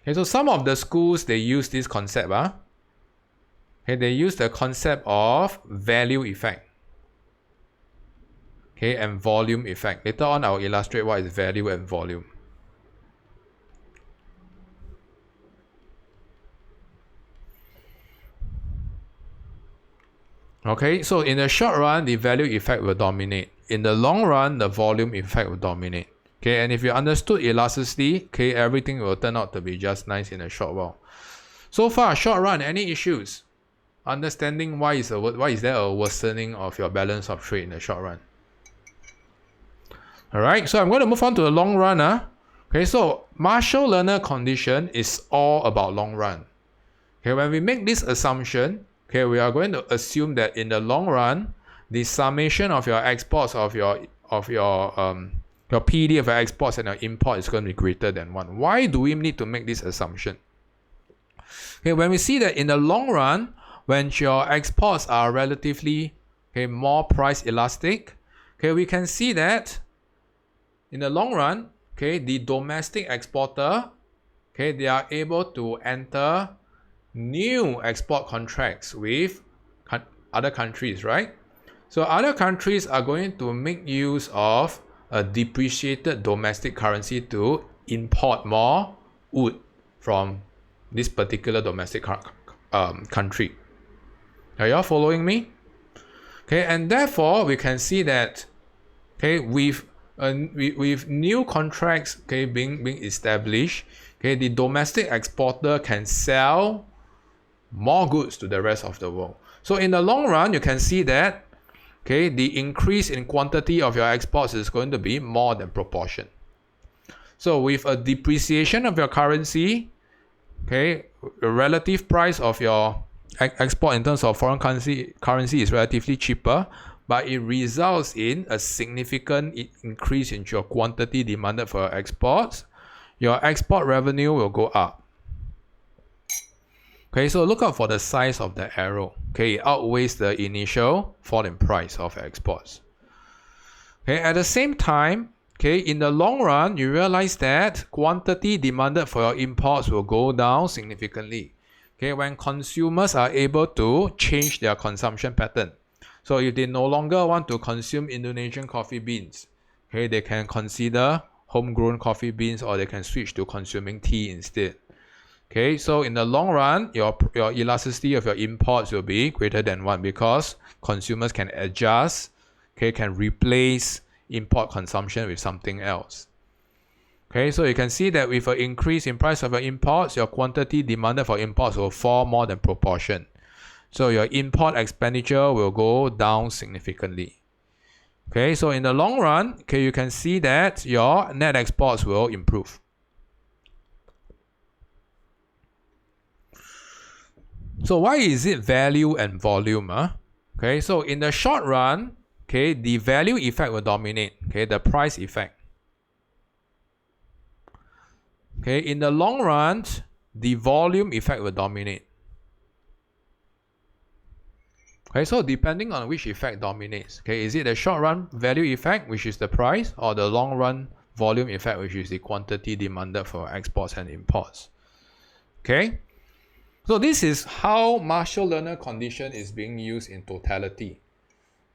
Okay, so some of the schools, they use this concept. Okay, they use the concept of value effect. Okay, and volume effect. Later on, I'll illustrate what is value and volume. Okay, so in the short run, the value effect will dominate. In the long run, the volume effect will dominate. Okay, and if you understood elasticity, okay, everything will turn out to be just nice in a short while. So far, short run, any issues? Understanding why is there a worsening of your balance of trade in the short run? Alright, so I'm going to move on to the long run. Okay, so Marshall Lerner Condition is all about long run. Okay, when we make this assumption, okay, we are going to assume that in the long run, the summation of your exports of your PD of your exports and your import is going to be greater than 1. Why do we need to make this assumption? Okay, when we see that in the long run, when your exports are relatively, okay, more price elastic, okay, we can see that in the long run, okay, the domestic exporter, okay, they are able to enter new export contracts with other countries, right? So other countries are going to make use of a depreciated domestic currency to import more wood from this particular domestic country. Are you all following me? Okay, and therefore we can see that, okay, with new contracts, okay, being established, okay, the domestic exporter can sell more goods to the rest of the world. So in the long run, you can see that, okay, the increase in quantity of your exports is going to be more than proportion. So with a depreciation of your currency, okay, the relative price of your export in terms of foreign currency is relatively cheaper, but it results in a significant increase in your quantity demanded for your exports. Your export revenue will go up. Okay, so look out for the size of the arrow. Okay, it outweighs the initial fall in price of exports. Okay, at the same time, okay, in the long run, you realize that quantity demanded for your imports will go down significantly. Okay, when consumers are able to change their consumption pattern. So if they no longer want to consume Indonesian coffee beans, okay, they can consider homegrown coffee beans, or they can switch to consuming tea instead. Okay, so in the long run, your elasticity of your imports will be greater than 1 because consumers can adjust, okay, can replace import consumption with something else. Okay, so you can see that with an increase in price of your imports, your quantity demanded for imports will fall more than proportion. So your import expenditure will go down significantly. Okay, so in the long run, okay, you can see that your net exports will improve. So why is it value and volume? Okay, so in the short run, okay, the value effect will dominate, okay, the price effect. Okay, in the long run, the volume effect will dominate. Okay, so depending on which effect dominates, okay, is it the short run value effect, which is the price, or the long run volume effect, which is the quantity demanded for exports and imports? Okay, so this is how Marshall Lerner Condition is being used in totality.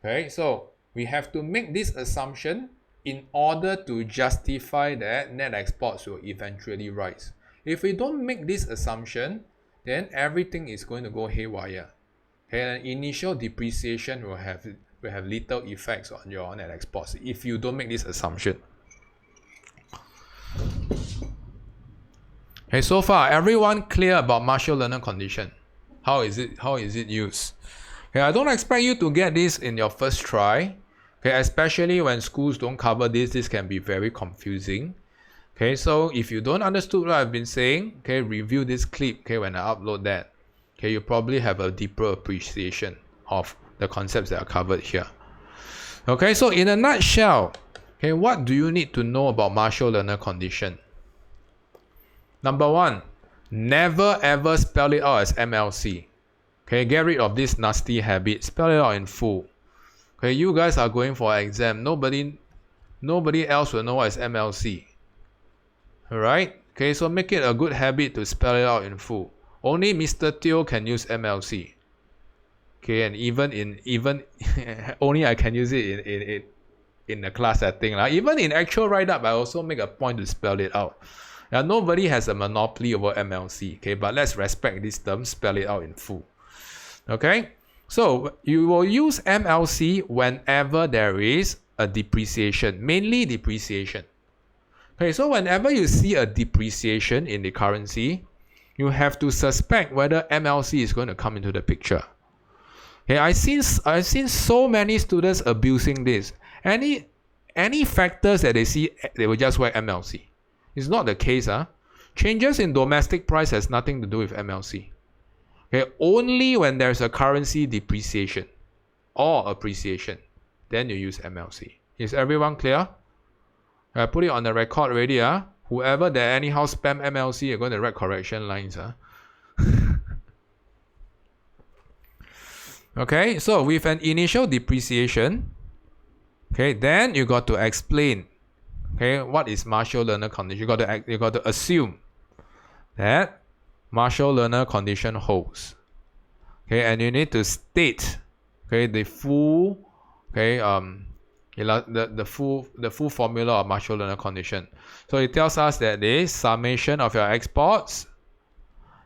Okay, so we have to make this assumption, in order to justify that, net exports will eventually rise. If we don't make this assumption, then everything is going to go haywire. Okay, and initial depreciation will have little effects on your net exports if you don't make this assumption. Okay, so far everyone clear about Marshall Lerner Condition? How is it used? Okay, I don't expect you to get this in your first try. Okay, especially when schools don't cover this, this can be very confusing. Okay, so if you don't understand what I've been saying, okay, review this clip, okay, when I upload that. Okay, you probably have a deeper appreciation of the concepts that are covered here. Okay, so in a nutshell, okay, what do you need to know about Marshall Lerner Condition? Number one, never ever spell it out as MLC. Okay, get rid of this nasty habit. Spell it out in full. Okay, you guys are going for an exam. Nobody else will know what is MLC. Alright? Okay, so make it a good habit to spell it out in full. Only Mr. Teo can use MLC. Okay, and even only I can use it in the class setting. Even in actual write-up, I also make a point to spell it out. Now, nobody has a monopoly over MLC. Okay, but let's respect this term, spell it out in full. Okay, so you will use MLC whenever there is a depreciation, mainly depreciation. Okay, so whenever you see a depreciation in the currency, you have to suspect whether MLC is going to come into the picture. Okay, I've seen so many students abusing this. Any factors that they see, they will just write MLC. It's not the case. Changes in domestic price has nothing to do with MLC. Okay, only when there's a currency depreciation or appreciation, then you use MLC. Is everyone clear? I put it on the record already. Whoever that anyhow spam MLC, you're going to write correction lines. Okay, so with an initial depreciation, okay, then you got to explain, okay, what is Marshall Lerner Condition. You got to assume that Marshall Lerner Condition holds. Okay, and you need to state, okay, the full, okay, the full formula of Marshall Lerner Condition. So it tells us that the summation of your exports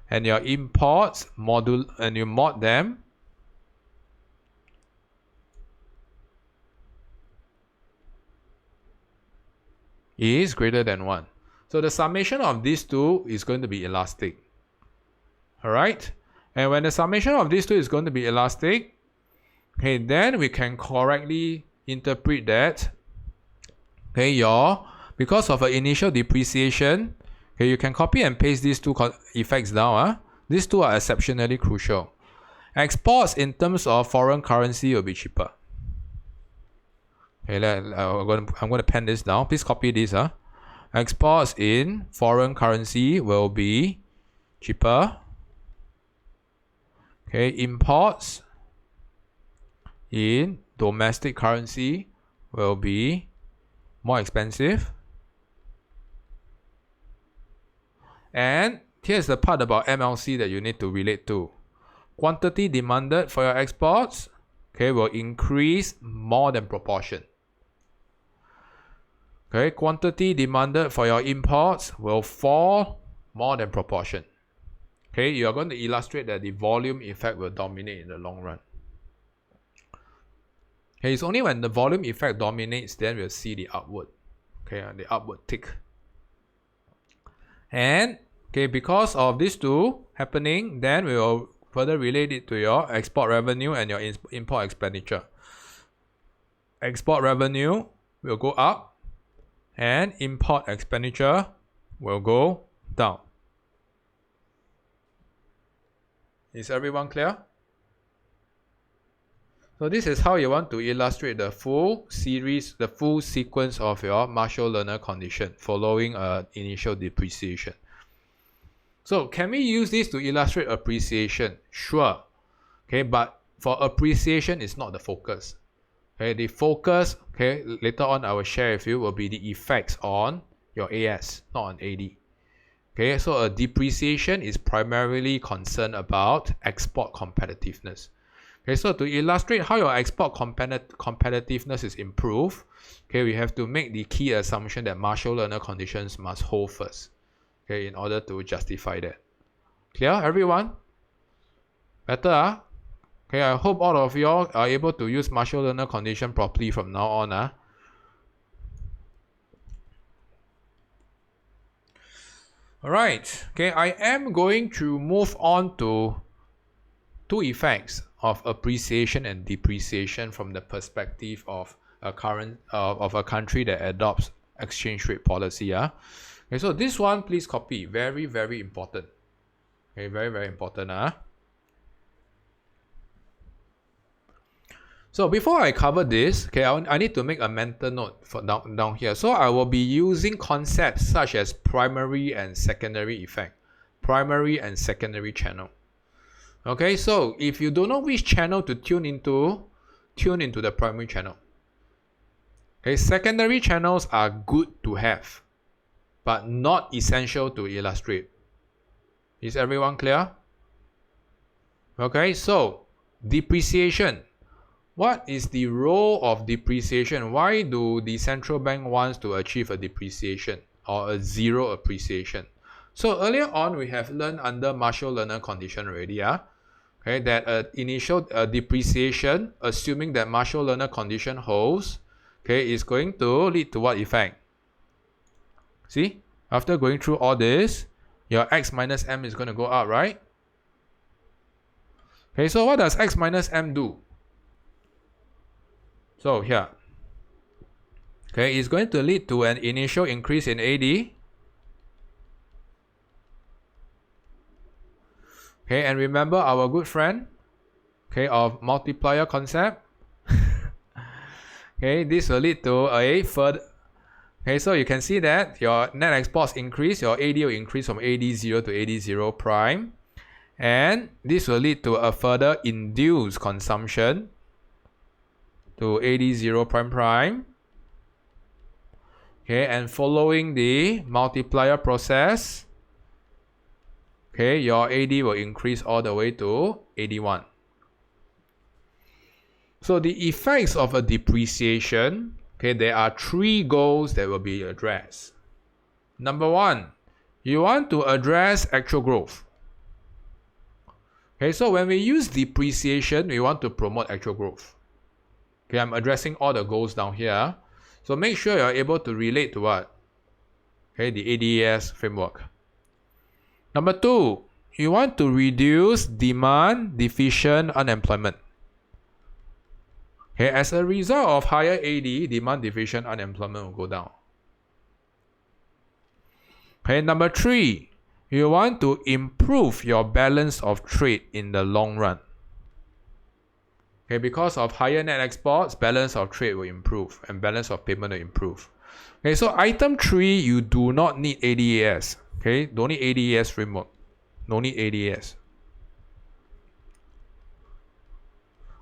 and your imports and you mod them is greater than 1. So the summation of these two is going to be elastic. Alright? And when the summation of these two is going to be elastic, okay, then we can correctly interpret that, okay, because of an initial depreciation, okay, you can copy and paste these two effects down. These two are exceptionally crucial. Exports in terms of foreign currency will be cheaper. Okay, I'm going to pen this down. Please copy this. Exports in foreign currency will be cheaper. Okay, imports in domestic currency will be more expensive. And here's the part about MLC that you need to relate to. Quantity demanded for your exports, okay, will increase more than proportion. Okay, quantity demanded for your imports will fall more than proportion. Okay, you are going to illustrate that the volume effect will dominate in the long run. Okay, it's only when the volume effect dominates, then we'll see the upward. Okay, the upward tick. And okay, because of these two happening, then we will further relate it to your export revenue and your import expenditure. Export revenue will go up and import expenditure will go down. Is everyone clear? So this is how you want to illustrate the full series, the full sequence of your Marshall Lerner Condition following an initial depreciation. So can we use this to illustrate appreciation? Sure. Okay, but for appreciation, it's not the focus. Okay, the focus, okay, later on I will share with you, will be the effects on your AS, not on AD. Okay, so a depreciation is primarily concerned about export competitiveness. Okay, so to illustrate how your export competitiveness is improved, okay, we have to make the key assumption that Marshall Lerner conditions must hold first, okay, in order to justify that. Clear, everyone? Better, huh? Okay, I hope all of y'all are able to use Marshall Lerner condition properly from now on, huh? Alright, okay, I am going to move on to two effects of appreciation and depreciation from the perspective of a country that adopts exchange rate policy. Okay, so this one please copy. Very, very important. Okay, very, very important. So before I cover this, okay, I need to make a mental note for down here. So I will be using concepts such as primary and secondary effect, primary and secondary channel. Okay, so if you don't know which channel to tune into the primary channel. Okay, secondary channels are good to have, but not essential to illustrate. Is everyone clear? Okay, so depreciation. What is the role of depreciation? Why do the central bank wants to achieve a depreciation or a zero appreciation? So earlier on, we have learned under Marshall Lerner condition already, okay, that initial depreciation, assuming that Marshall Lerner condition holds, okay, is going to lead to what effect? See, after going through all this, your x minus m is going to go up, right? Okay, so what does x minus m do? So here, okay, it's going to lead to an initial increase in AD. Okay, and remember our good friend, okay, of multiplier concept. Okay, this will lead to a further. Okay, so you can see that your net exports increase, your AD will increase from AD0 to AD0 prime, and this will lead to a further induced consumption to AD0 prime prime. Okay, and following the multiplier process, okay, your AD will increase all the way to AD1. So the effects of a depreciation, okay, there are three goals that will be addressed. Number one, you want to address actual growth. Okay, so when we use depreciation, we want to promote actual growth. Okay, I'm addressing all the goals down here. So make sure you're able to relate to what? Okay, the ADES framework. Number two, you want to reduce demand deficient unemployment. Okay, as a result of higher AD, demand deficient unemployment will go down. Okay, number three, you want to improve your balance of trade in the long run. Okay, because of higher net exports, balance of trade will improve and balance of payment will improve. Okay, so item 3, you do not need ADAS. Okay, don't need ADAS framework. No need ADAS.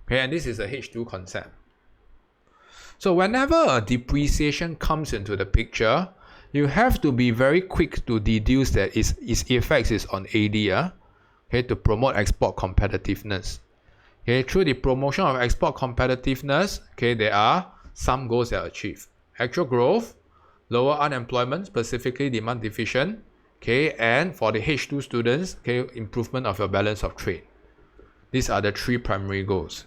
Okay, and this is a H2 concept. So whenever a depreciation comes into the picture, you have to be very quick to deduce that its effects is on AD, okay, to promote export competitiveness. Okay, through the promotion of export competitiveness, okay, there are some goals that are achieved. Actual growth, lower unemployment, specifically demand deficient, okay, and for the H2 students, okay, improvement of your balance of trade. These are the three primary goals.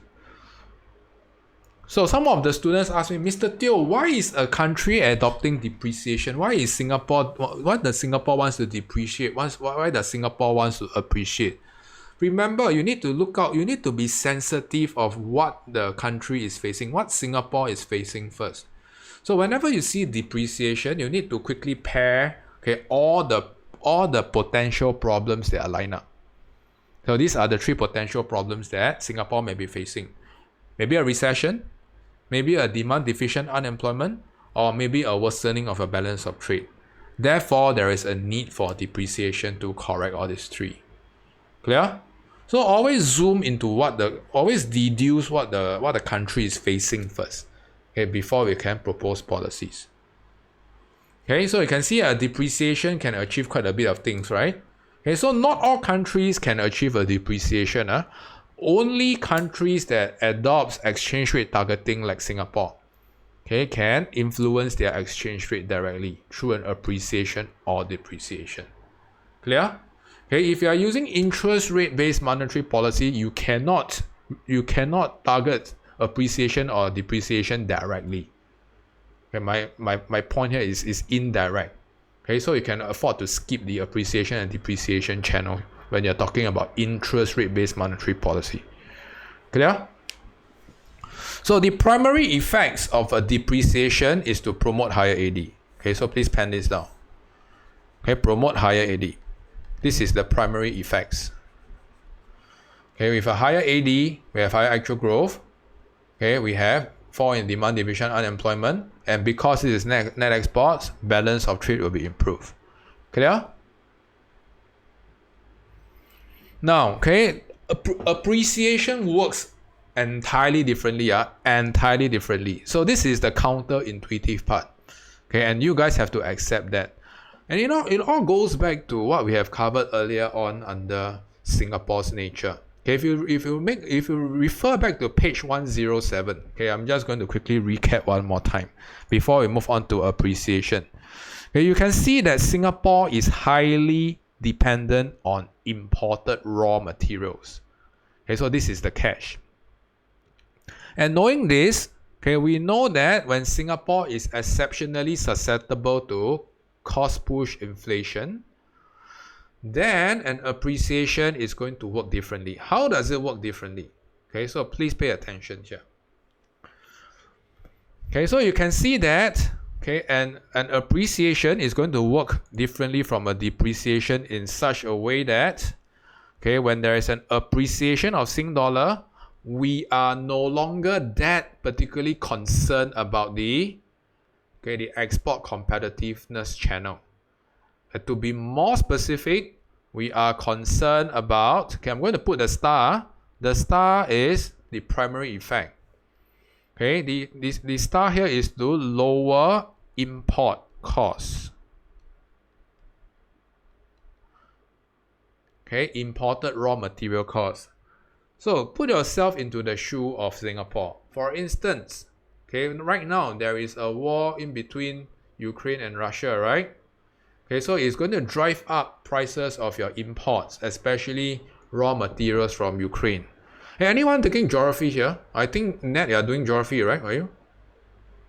So some of the students ask me, Mr. Teo, why is a country adopting depreciation? Why is Singapore, why does Singapore wants to depreciate? Why does Singapore wants to appreciate? Remember, you need to look out, you need to be sensitive of what the country is facing, what Singapore is facing first. So whenever you see depreciation, you need to quickly pair, okay, all the potential problems that are lined up. So these are the three potential problems that Singapore may be facing. Maybe a recession, maybe a demand deficient unemployment, or maybe a worsening of a balance of trade. Therefore, there is a need for depreciation to correct all these three. Clear? So always zoom into always deduce what the country is facing first, okay, before we can propose policies. Okay, so you can see a depreciation can achieve quite a bit of things, right? Okay, so not all countries can achieve a depreciation. only countries that adopts exchange rate targeting like Singapore, okay, can influence their exchange rate directly through an appreciation or depreciation. Clear? Okay, if you are using interest rate based monetary policy, you cannot target appreciation or depreciation directly. Okay, my point here is indirect. Okay, so you can afford to skip the appreciation and depreciation channel when you're talking about interest rate based monetary policy. Clear? So the primary effects of a depreciation is to promote higher AD. Okay, so please pen this down. Okay, promote higher AD. This is the primary effects. Okay, with a higher AD, we have higher actual growth. Okay, we have fall in demand, division, unemployment, and because it is net exports, balance of trade will be improved. Clear? Now, okay, appreciation works entirely differently. Entirely differently. So this is the counterintuitive part. Okay, and you guys have to accept that. And you know, it all goes back to what we have covered earlier on under Singapore's nature. Okay, if you refer back to page 107, okay, I'm just going to quickly recap one more time before we move on to appreciation. Okay, you can see that Singapore is highly dependent on imported raw materials. Okay, so this is the catch. And knowing this, okay, we know that when Singapore is exceptionally susceptible to cost push inflation, then an appreciation is going to work differently. How does it work differently? Okay, so please pay attention here. Okay, so you can see that, okay, and an appreciation is going to work differently from a depreciation in such a way that, okay, when there is an appreciation of Sing dollar, we are no longer that particularly concerned about the export competitiveness channel. To be more specific, we are concerned about, okay, I'm going to put the star. The star is the primary effect. Okay, the star here is to lower import costs. Okay, imported raw material costs. So put yourself into the shoe of Singapore. For instance, okay, right now there is a war in between Ukraine and Russia, right? Okay, so it's going to drive up prices of your imports, especially raw materials from Ukraine. Hey, anyone taking geography here? I think Nat, you are doing geography, right? Are you?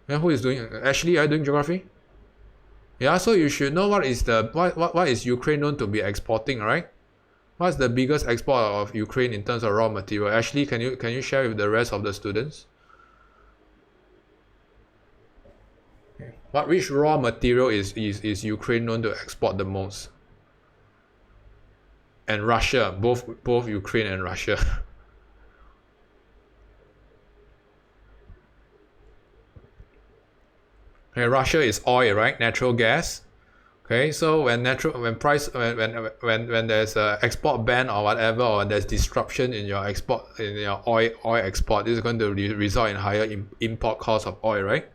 Yeah, who is doing? Ashley, are you doing geography? Yeah, so you should know what is Ukraine known to be exporting, right? What's the biggest export of Ukraine in terms of raw material? Ashley, can you share with the rest of the students? Which raw material is Ukraine known to export the most? And Russia, both Ukraine and Russia. Okay, Russia is oil, right? Natural gas. Okay, so when there's a export ban or whatever, or there's disruption in your oil export, this is going to result in higher import costs of oil, right?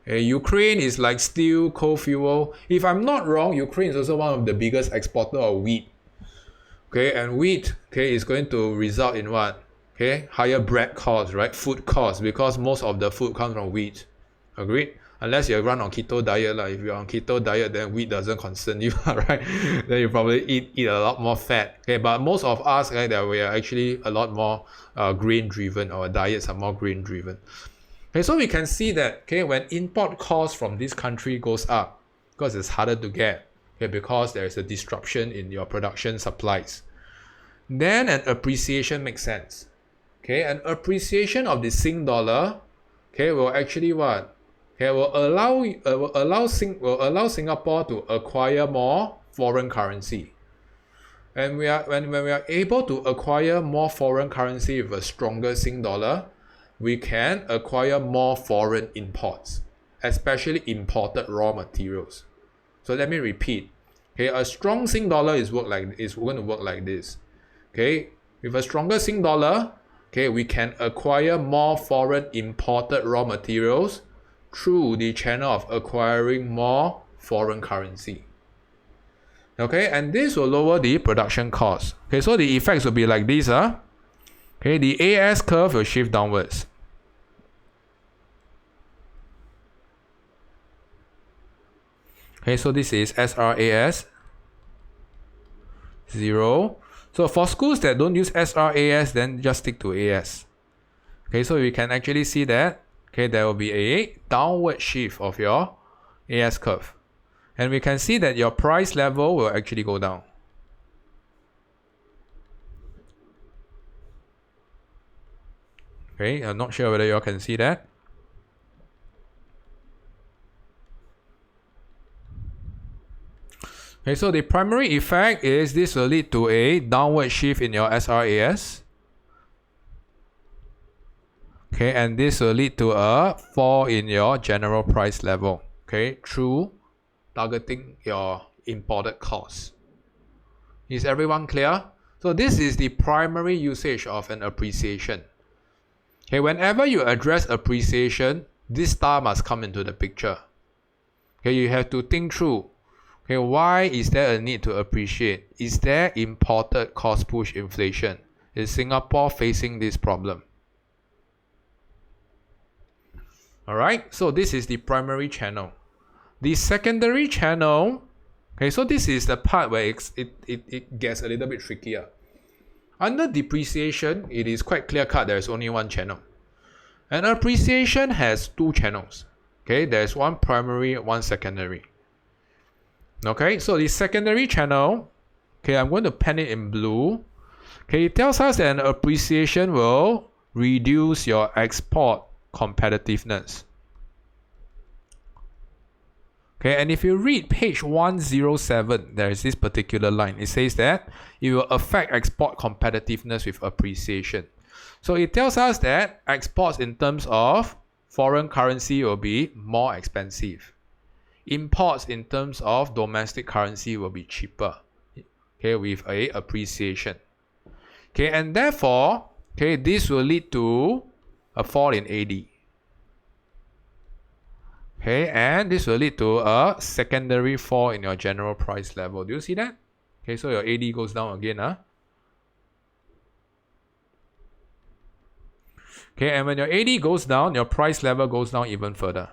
Ukraine is like steel, coal fuel. If I'm not wrong, Ukraine is also one of the biggest exporter of wheat. Okay, and wheat, okay, is going to result in what? Okay, higher bread costs, right? Food costs, because most of the food comes from wheat. Agreed? Unless you run on keto diet, if you're on keto diet, then wheat doesn't concern you, right? Then you probably eat a lot more fat. Okay, but most of us, right, that we are actually a lot more grain driven. Our diets are more grain driven. Okay, so we can see that, okay, when import costs from this country goes up, because it's harder to get, okay, because there is a disruption in your production supplies, then an appreciation makes sense. Okay, an appreciation of the Sing dollar, okay, will actually what? Okay, will allow Singapore to acquire more foreign currency. And when we are able to acquire more foreign currency with a stronger Sing dollar, we can acquire more foreign imports, especially imported raw materials. So let me repeat. Okay, a strong Sing dollar is going to work like this. Okay, with a stronger Sing dollar, okay, we can acquire more foreign imported raw materials through the channel of acquiring more foreign currency. Okay, and this will lower the production cost. Okay, so the effects will be like this. Okay, Okay, the AS curve will shift downwards. Okay, so this is SRAS 0. So for schools that don't use SRAS, then just stick to AS. Okay, so you can actually see that, okay, there will be a downward shift of your AS curve. And we can see that your price level will actually go down. Okay, I'm not sure whether you all can see that. Okay, so the primary effect is this will lead to a downward shift in your SRAS. Okay, and this will lead to a fall in your general price level. Okay, through targeting your imported costs. Is everyone clear? So this is the primary usage of an appreciation. Okay, whenever you address appreciation, this star must come into the picture. Okay, you have to think through, okay, why is there a need to appreciate? Is there imported cost push inflation? Is Singapore facing this problem? Alright, so this is the primary channel. The secondary channel, okay, so this is the part where it gets a little bit trickier. Under depreciation, it is quite clear cut, there is only one channel. And appreciation has two channels. Okay, there's one primary, one secondary. Okay, so the secondary channel, okay, I'm going to pen it in blue. Okay, it tells us that an appreciation will reduce your export competitiveness. Okay, and if you read page 107, there is this particular line. It says that it will affect export competitiveness with appreciation. So it tells us that exports in terms of foreign currency will be more expensive. Imports in terms of domestic currency will be cheaper. Okay, with a appreciation. Okay, and therefore, okay, this will lead to a fall in AD. Okay, and this will lead to a secondary fall in your general price level. Do you see that? Okay, so your AD goes down again. Okay, and when your AD goes down, your price level goes down even further.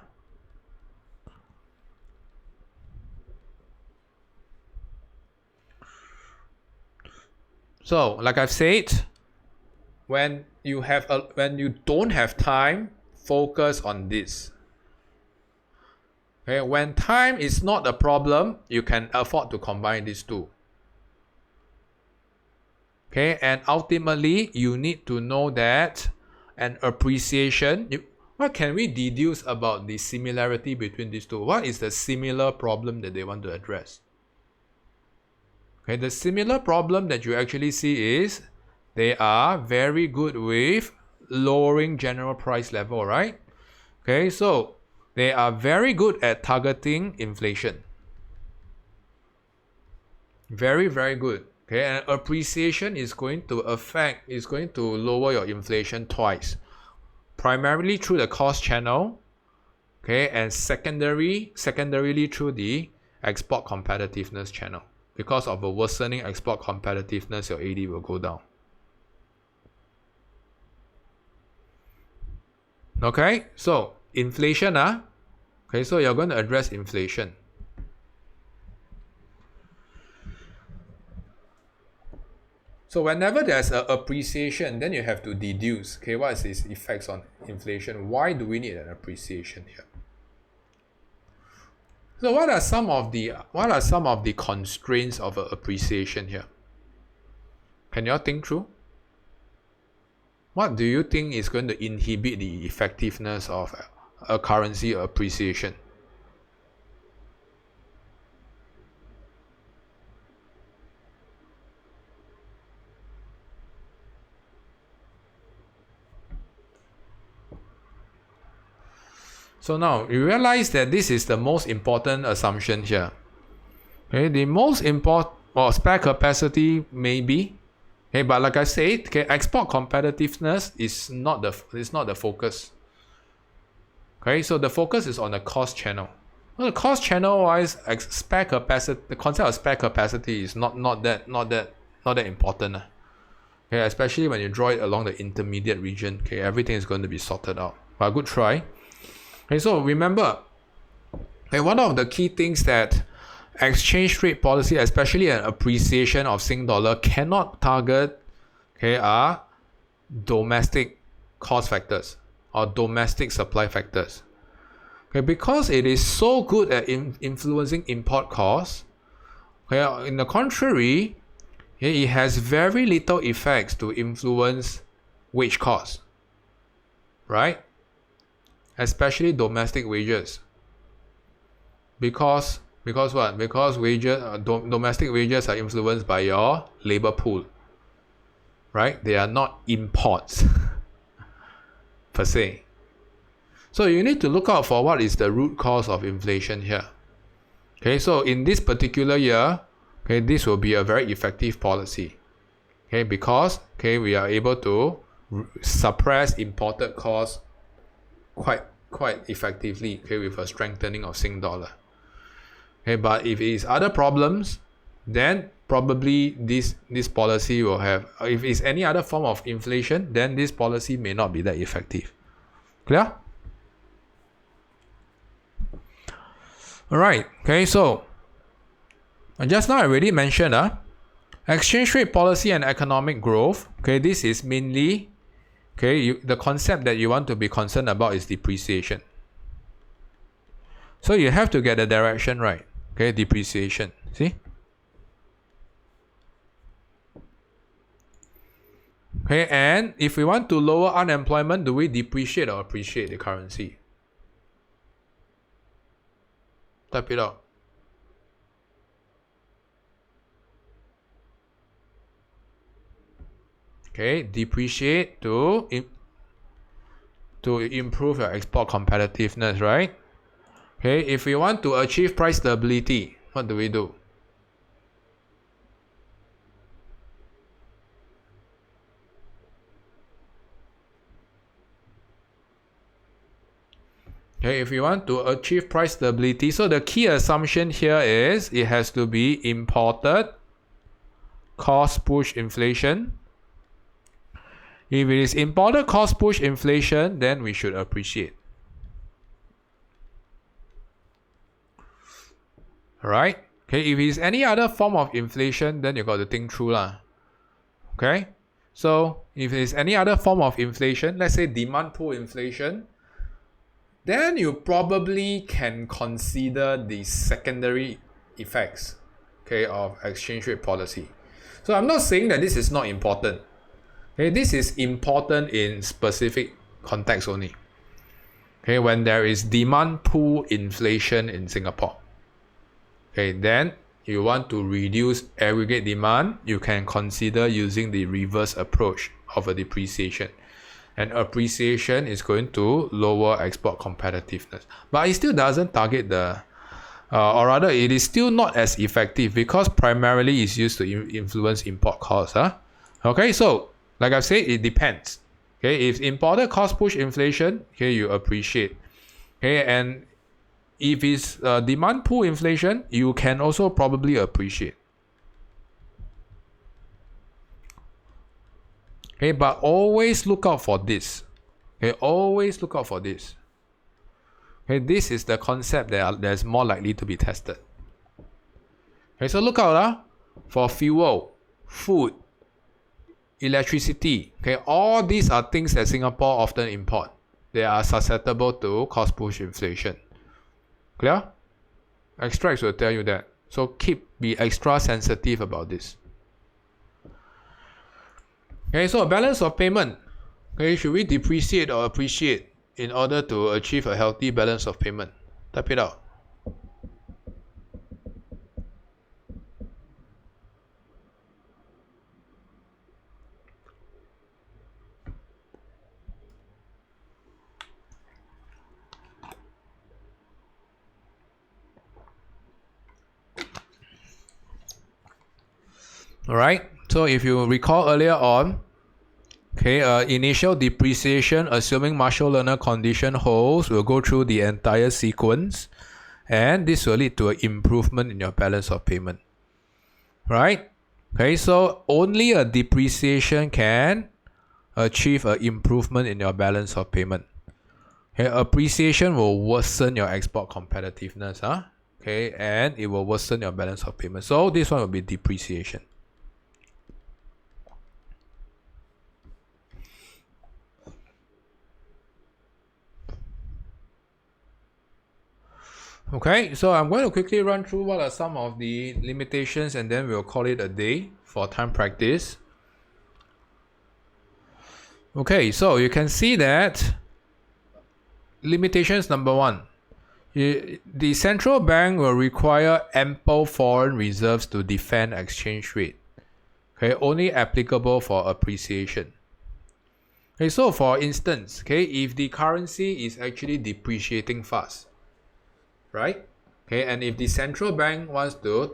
So, like I've said, when you don't have time, focus on this. Okay, when time is not a problem, you can afford to combine these two. Okay, and ultimately, you need to know that an appreciation, what can we deduce about the similarity between these two? What is the similar problem that they want to address? Okay, the similar problem that you actually see is they are very good with lowering general price level, right? Okay, so they are very good at targeting inflation. Very, very good. Okay, and appreciation is going to lower your inflation twice. Primarily through the cost channel, okay, and secondarily through the export competitiveness channel. Because of a worsening export competitiveness, your AD will go down. Okay, so inflation, okay, so you're going to address inflation. So whenever there's an appreciation, then you have to deduce, okay, what is its effects on inflation? Why do we need an appreciation here? So what are some of the constraints of an appreciation here? Can you all think through? What do you think is going to inhibit the effectiveness of a currency appreciation? So now you realize that this is the most important assumption here. Okay, the most important, or spare capacity maybe. Okay, but like I said, okay, export competitiveness is not the focus. Okay, so the focus is on the cost channel. Well, the cost channel wise, spare capacity, the concept of spare capacity is not that important. Okay, especially when you draw it along the intermediate region. Okay, everything is going to be sorted out. But good try. Okay, so remember, okay, one of the key things that exchange rate policy, especially an appreciation of Sing dollar, cannot target, okay, are domestic cost factors or domestic supply factors. Okay, because it is so good at influencing import costs. Okay, in the contrary, it has very little effects to influence wage costs, right? Especially domestic wages. Because what? Because wages, domestic wages are influenced by your labor pool, right? They are not imports per se. So you need to look out for what is the root cause of inflation here. Okay, so in this particular year, okay, this will be a very effective policy. Okay, because okay, we are able to suppress imported costs quite effectively, okay, with a strengthening of Sing dollar. Okay, but if it is other problems, then probably this policy will have, if it's any other form of inflation, then this policy may not be that effective. Clear? Alright, okay, so just now I already mentioned exchange rate policy and economic growth. Okay, this is mainly, okay, the concept that you want to be concerned about is depreciation. So you have to get the direction right. Okay, depreciation. See? Okay, and if we want to lower unemployment, do we depreciate or appreciate the currency? Type it out. Okay, depreciate to improve your export competitiveness, right? Okay, if we want to achieve price stability, what do we do? Okay, if you want to achieve price stability, so the key assumption here is it has to be imported cost push inflation. If it is imported cost push inflation, then we should appreciate. Alright? Okay, if it is any other form of inflation, then you got to think through lah. Okay? So, if it is any other form of inflation, let's say demand pull inflation, then you probably can consider the secondary effects, okay, of exchange rate policy. So I'm not saying that this is not important. Okay, this is important in specific context only. Okay, when there is demand pull inflation in Singapore. Okay, then you want to reduce aggregate demand, you can consider using the reverse approach of a depreciation. And appreciation is going to lower export competitiveness. But it still doesn't target the, or rather it is still not as effective because primarily it's used to influence import costs. Okay, so like I've said, it depends. Okay, if imported cost push inflation, okay, you appreciate. Okay, and if it's demand pull inflation, you can also probably appreciate. Okay, but always look out for this. Okay, always look out for this. Okay, this is the concept that's more likely to be tested. Okay, so look out for fuel, food, electricity. Okay, all these are things that Singapore often import. They are susceptible to cost push inflation. Clear? Extracts will tell you that. So be extra sensitive about this. Okay, so a balance of payment. Okay, should we depreciate or appreciate in order to achieve a healthy balance of payment? Type it out. Alright, so if you recall earlier on, okay, initial depreciation assuming Marshall Lerner Condition holds will go through the entire sequence, and this will lead to an improvement in your balance of payment. Right? Okay, so only a depreciation can achieve an improvement in your balance of payment. Okay, appreciation will worsen your export competitiveness, okay, and it will worsen your balance of payment. So this one will be depreciation. Okay, so I'm going to quickly run through what are some of the limitations and then we'll call it a day for time practice. Okay, so you can see that limitations number one, the central bank will require ample foreign reserves to defend exchange rate. Okay, only applicable for appreciation. Okay, so for instance, okay, if the currency is actually depreciating fast, right? Okay, and if the central bank wants to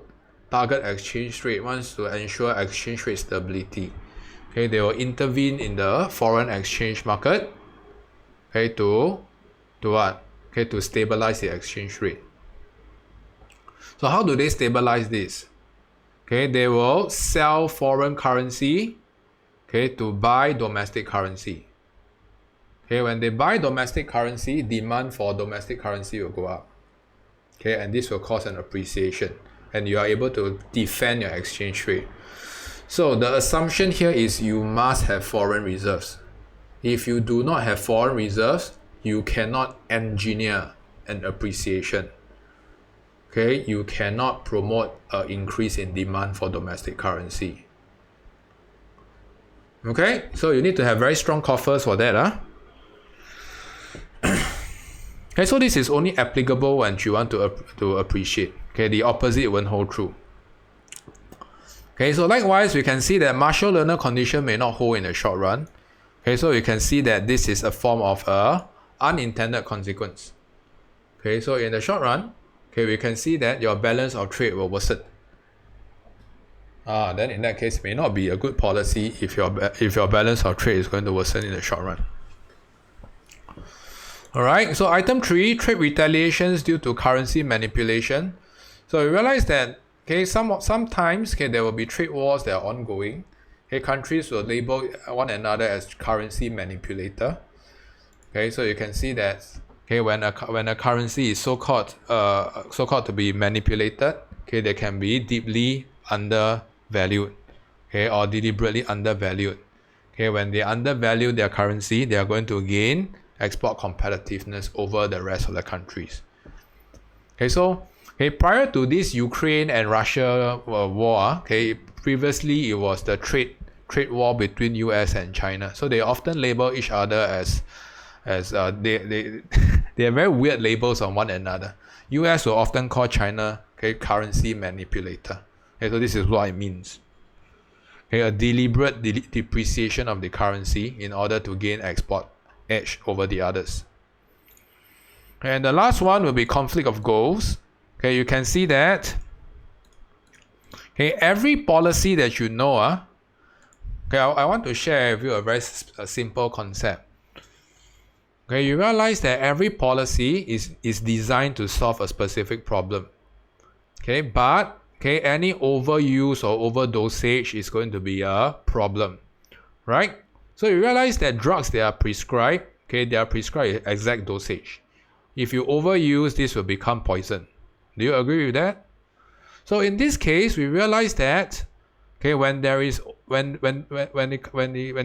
target exchange rate, wants to ensure exchange rate stability, okay, they will intervene in the foreign exchange market, okay, to what? Okay, to stabilize the exchange rate. So how do they stabilize this? Okay, they will sell foreign currency, okay, to buy domestic currency. Okay, when they buy domestic currency, demand for domestic currency will go up. Okay, and this will cause an appreciation, and you are able to defend your exchange rate. So the assumption here is you must have foreign reserves. If you do not have foreign reserves, you cannot engineer an appreciation. Okay, you cannot promote an increase in demand for domestic currency. Okay, so you need to have very strong coffers for that. Okay, so this is only applicable when you want to appreciate. Okay, the opposite won't hold true. Okay, so likewise, we can see that Marshall Lerner condition may not hold in the short run. Okay, so you can see that this is a form of a unintended consequence. Okay, so in the short run, okay, we can see that your balance of trade will worsen. Then in that case, it may not be a good policy if your balance of trade is going to worsen in the short run. Alright, so item 3, trade retaliations due to currency manipulation. So we realize that sometimes there will be trade wars that are ongoing. Okay, countries will label one another as currency manipulator. Okay, so you can see that when a currency is so-called to be manipulated, okay, they can be deeply undervalued, okay, or deliberately undervalued. Okay, when they undervalue their currency, they are going to gain export competitiveness over the rest of the countries. Okay, so prior to this Ukraine and Russia war, previously it was the trade war between US and China. So they often label each other as they are very weird labels on one another. US will often call China currency manipulator. Okay, so this is what it means. Okay, a deliberate depreciation of the currency in order to gain export edge over the others. And the last one will be conflict of goals. Okay, you can see that every policy that you know, I want to share with you a very simple concept. Okay, you realize that every policy is designed to solve a specific problem. Okay, but any overuse or overdosage is going to be a problem, right? So you realize that drugs that are prescribed, they are prescribed exact dosage. If you overuse, this will become poison. Do you agree with that? So in this case, we realize that when the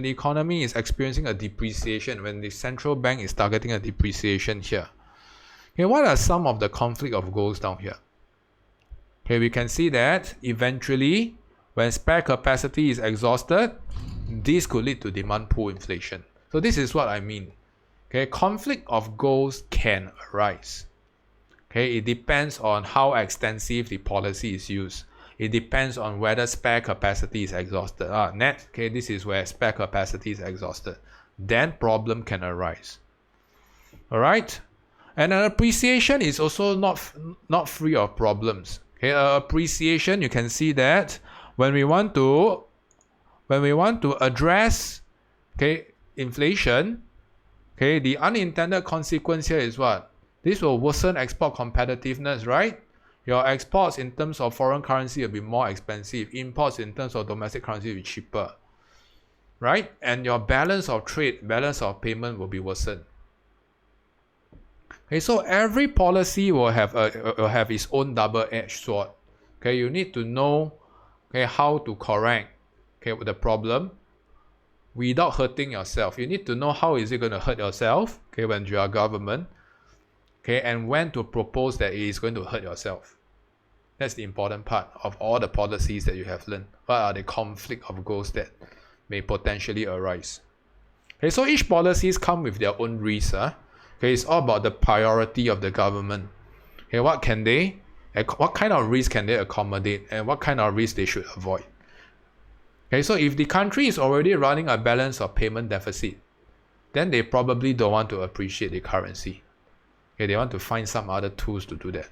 economy is experiencing a depreciation, when the central bank is targeting a depreciation here, what are some of the conflict of goals down here? We can see that eventually, when spare capacity is exhausted, this could lead to demand pull inflation. So this is what I mean. Conflict of goals can arise. It depends on how extensive the policy is used. It depends on whether spare capacity is exhausted. This is where spare capacity is exhausted. Then problem can arise. Alright? And an appreciation is also not free of problems. Appreciation, you can see that when we want to address inflation, the unintended consequence here is what? This will worsen export competitiveness, right? Your exports in terms of foreign currency will be more expensive. Imports in terms of domestic currency will be cheaper. Right? And your balance of trade, balance of payment will be worsened. Okay, so every policy will have its own double-edged sword. Okay, you need to know how to correct the problem without hurting yourself. You need to know how is it going to hurt yourself when you are government, and when to propose that it is going to hurt yourself. That's the important part of all the policies that you have learned. What are the conflict of goals that may potentially arise? Okay, so each policies come with their own risks. It's all about the priority of the government. Okay, what kind of risk can they accommodate, and what kind of risk they should avoid? Okay, so if the country is already running a balance of payment deficit, then they probably don't want to appreciate the currency. Okay, they want to find some other tools to do that.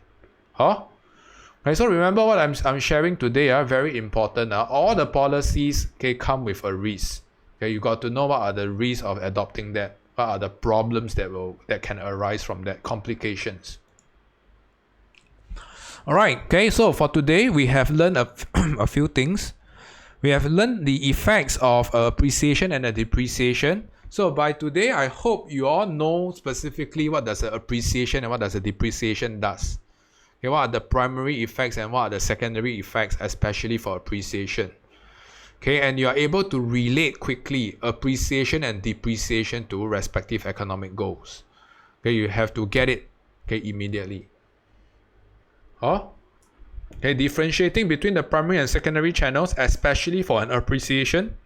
Okay, so remember what I'm sharing today, very important. All the policies come with a risk. Okay, you got to know what are the risks of adopting that. What are the problems that can arise from that, complications. Alright, okay, so for today we have learned a few things. We have learned the effects of appreciation and a depreciation. So by today, I hope you all know specifically what does an appreciation and what does a depreciation does. Okay, what are the primary effects and what are the secondary effects, especially for appreciation. Okay, and you are able to relate quickly appreciation and depreciation to respective economic goals. Okay, you have to get it immediately. Okay, differentiating between the primary and secondary channels, especially for an appreciation.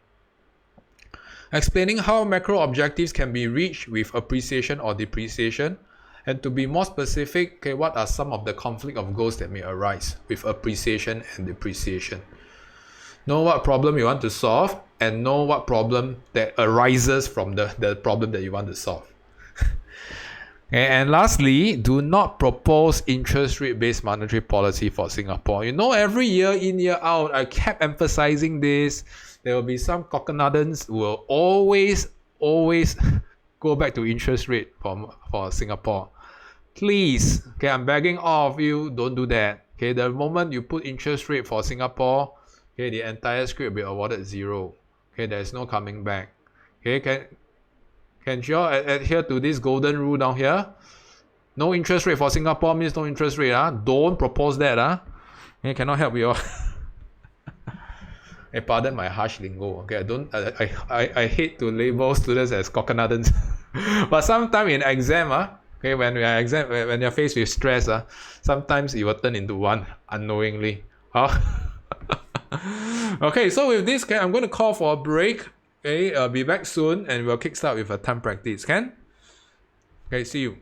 Explaining how macro objectives can be reached with appreciation or depreciation. And to be more specific, what are some of the conflict of goals that may arise with appreciation and depreciation? Know what problem you want to solve, and know what problem that arises from the problem that you want to solve. And lastly, do not propose interest rate based monetary policy for Singapore. Every year in, year out, I kept emphasizing this. There will be some coconutans who will always go back to interest rate for Singapore. Please, I'm begging all of you, don't do that. The moment you put interest rate for Singapore, the entire script will be awarded 0. There's no coming back. Can you all adhere to this golden rule down here? No interest rate for Singapore means no interest rate. Don't propose that. Cannot help you all. Pardon my harsh lingo. I hate to label students as coconutans. But sometimes in exam, when you're faced with stress, sometimes it will turn into one unknowingly. Okay, so with this, I'm going to call for a break. I'll be back soon and we'll kickstart with a time practice. See you.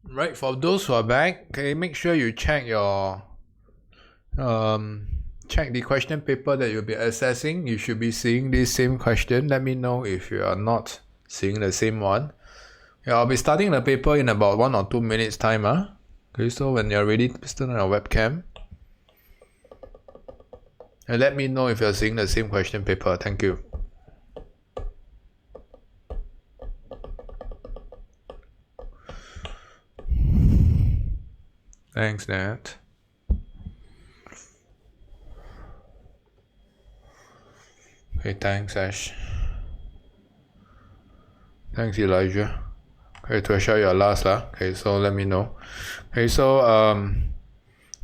Right, for those who are back, okay, make sure you check your check the question paper that you'll be assessing. You should be seeing this same question. Let me know if you are not seeing the same one. Yeah, I'll be starting the paper in about 1 or 2 minutes time. Okay, so when you're ready, please turn on your webcam. And let me know if you're seeing the same question paper. Thank you. Thanks, Nat. Okay, thanks, Ash. Thanks, Elijah. Okay, Trisha, you're last lah. Okay, so let me know. Okay, so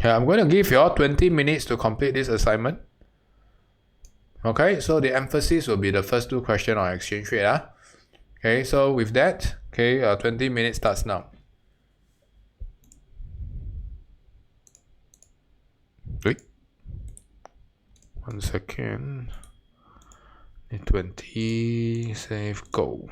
yeah, I'm going to give you all 20 minutes to complete this assignment. Okay, so the emphasis will be the first two questions on exchange rate. Okay, so with that, okay, 20 minutes starts now. Wait. 1 second. 20, save, go.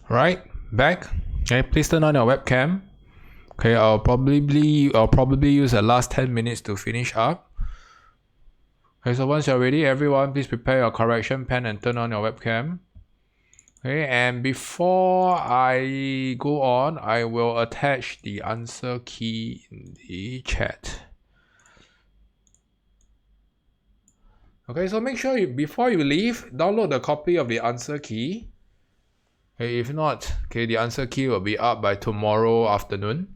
Right, back. Okay, please turn on your webcam. Okay, I'll probably use the last 10 minutes to finish up. Okay, so once you're ready, everyone, please prepare your correction pen and turn on your webcam. Okay, and before I go on, I will attach the answer key in the chat. Okay, so make sure before you leave, download the copy of the answer key. Okay, if not, okay, the answer key will be up by tomorrow afternoon.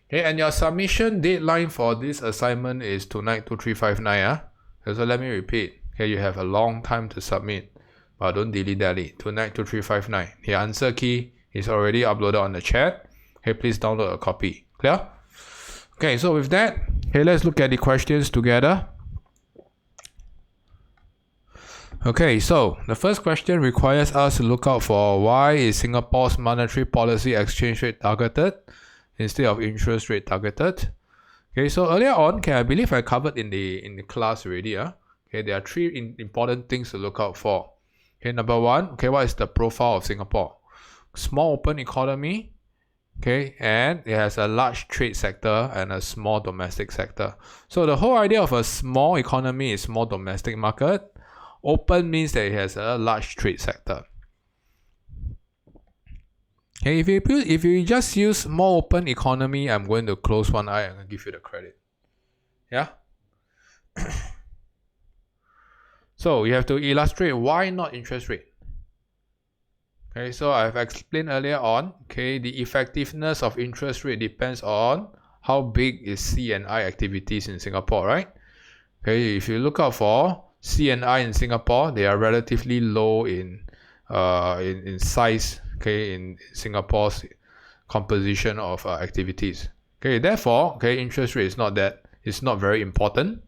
Okay, and your submission deadline for this assignment is tonight 2359. Okay, so let me repeat. Okay, you have a long time to submit, but don't dilly-dally. Tonight 2359. The answer key is already uploaded on the chat. Okay, please download a copy. Clear? Okay, so with that, okay, let's look at the questions together. Okay, so the first question requires us to look out for why is Singapore's monetary policy exchange rate targeted instead of interest rate targeted. Okay, so earlier on, okay, I believe I covered in the class already. Okay, there are three important things to look out for. Okay, number one, okay, what is the profile of Singapore? Small open economy, okay, and it has a large trade sector and a small domestic sector. So the whole idea of a small economy is small domestic market. Open means that it has a large trade sector. Okay, if you just use more open economy, I'm going to close one eye and give you the credit. Yeah. So you have to illustrate why not interest rate. Okay, so I've explained earlier on. Okay, the effectiveness of interest rate depends on how big is C&I activities in Singapore, right? Okay, if you look out for C&I in Singapore, they are relatively low in size. Okay, in Singapore's composition of activities. Okay, therefore, okay, interest rate is not very important,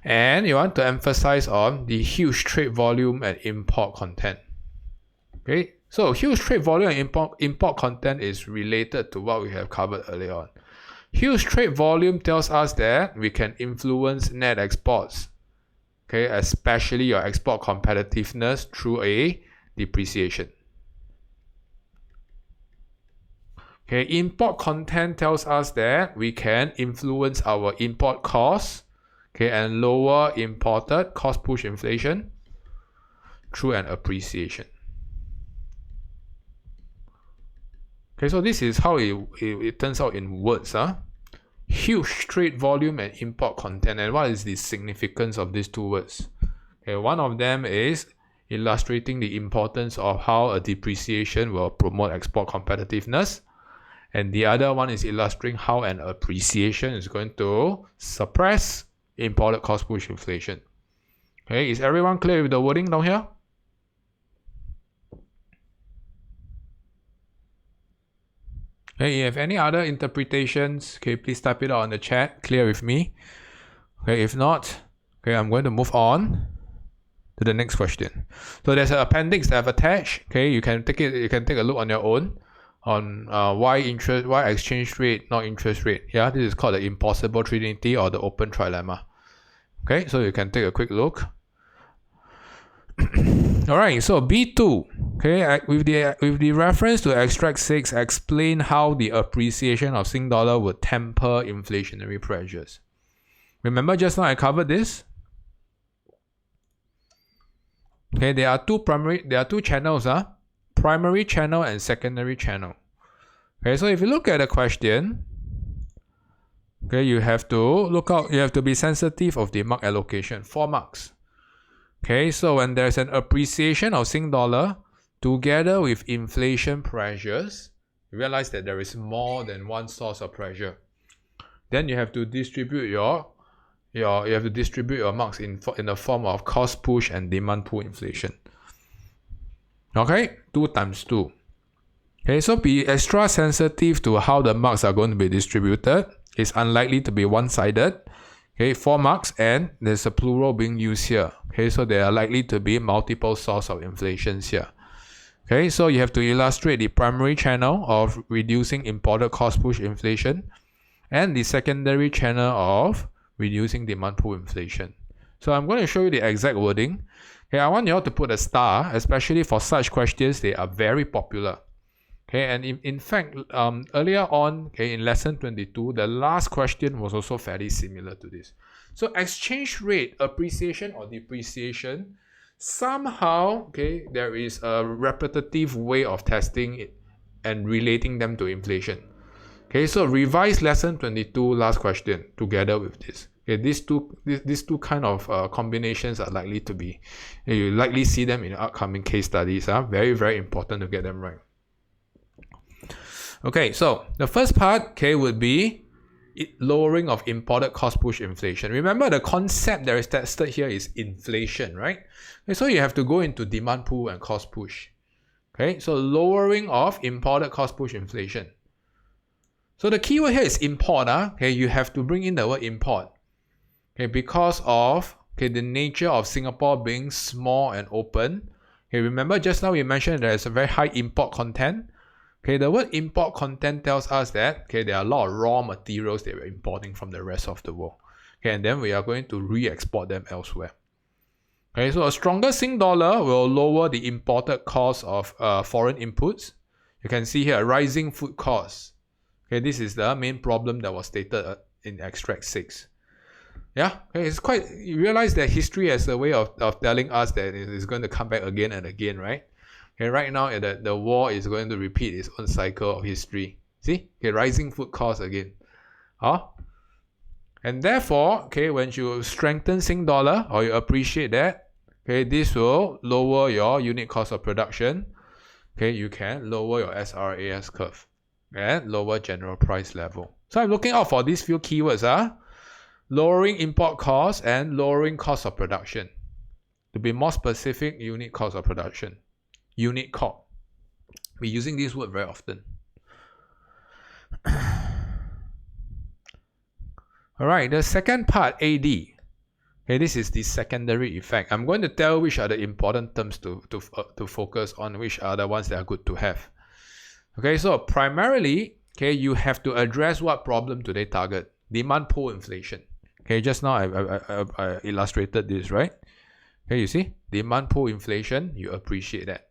and you want to emphasize on the huge trade volume and import content. Okay, so huge trade volume and import content is related to what we have covered earlier on. Huge trade volume tells us that we can influence net exports. Okay, especially your export competitiveness through a depreciation. Okay, import content tells us that we can influence our import costs, okay, and lower imported cost push inflation through an appreciation. Okay, so this is how it turns out in words. Huge trade volume and import content. And what is the significance of these two words? Okay, one of them is illustrating the importance of how a depreciation will promote export competitiveness. And the other one is illustrating how an appreciation is going to suppress imported cost push inflation. Okay, is everyone clear with the wording down here? Okay, if you have any other interpretations, okay, please type it out on the chat. Clear with me? Okay, if not, okay, I'm going to move on to the next question. So there's an appendix that I've attached. Okay, you can take a look on your own on why exchange rate, not interest rate. Yeah, this is called the impossible trinity or the open trilemma. Okay, so you can take a quick look. All right, so B2. Okay, with the reference to extract 6, explain how the appreciation of Sing dollar would temper inflationary pressures. Remember just now I covered this. Okay, there are two channels, primary channel and secondary channel. Okay, so if you look at the question, okay, you have to be sensitive of the mark allocation, 4 marks. Okay, so when there's an appreciation of Sing dollar together with inflation pressures, you realize that there is more than one source of pressure. Then you have to distribute your marks in the form of cost push and demand pull inflation. Okay, 2 times 2. Okay, so be extra sensitive to how the marks are going to be distributed. It's unlikely to be one-sided. Okay, 4 marks, and there's a plural being used here. Okay, so there are likely to be multiple sources of inflations here. Okay, so you have to illustrate the primary channel of reducing imported cost push inflation and the secondary channel of reducing demand pull inflation. So I'm going to show you the exact wording. Okay, I want you all to put a star, especially for such questions. They are very popular. Okay, and in fact, earlier on, okay, in lesson 22, the last question was also fairly similar to this. So exchange rate, appreciation or depreciation, somehow, okay, there is a repetitive way of testing it and relating them to inflation. Okay, so revise lesson 22 last question together with this. Okay, these two kind of combinations are likely to be, you likely see them in upcoming case studies. Very, very important to get them right. Okay, so the first part, okay, would be lowering of imported cost push inflation. Remember the concept that is tested here is inflation, right? Okay, so you have to go into demand pull and cost push. Okay, so lowering of imported cost push inflation. So the keyword here is import. Okay, you have to bring in the word import. Okay, because of the nature of Singapore being small and open. Okay, remember just now we mentioned there is a very high import content. Okay, the word import content tells us that there are a lot of raw materials that we're importing from the rest of the world. Okay, and then we are going to re-export them elsewhere. Okay, so a stronger Sing dollar will lower the imported cost of foreign inputs. You can see here rising food costs. Okay, this is the main problem that was stated in extract 6. Yeah, okay, it's quite, you realize that history has a way of telling us that it is going to come back again and again, right? Okay, right now the war is going to repeat its own cycle of history. See? Okay, rising food costs again. And therefore, okay, when you strengthen Sing dollar or you appreciate that, okay, this will lower your unit cost of production. Okay, you can lower your SRAS curve and lower general price level. So I'm looking out for these few keywords. Lowering import costs and lowering cost of production. To be more specific, unit cost of production. Unit cost. We're using this word very often. Alright, the second part, AD. Okay, this is the secondary effect. I'm going to tell which are the important terms to focus on, which are the ones that are good to have. Okay, so primarily, okay, you have to address what problem do they target? Demand pull inflation. Okay, just now I illustrated this, right? Okay, you see? Demand pull inflation, you appreciate that.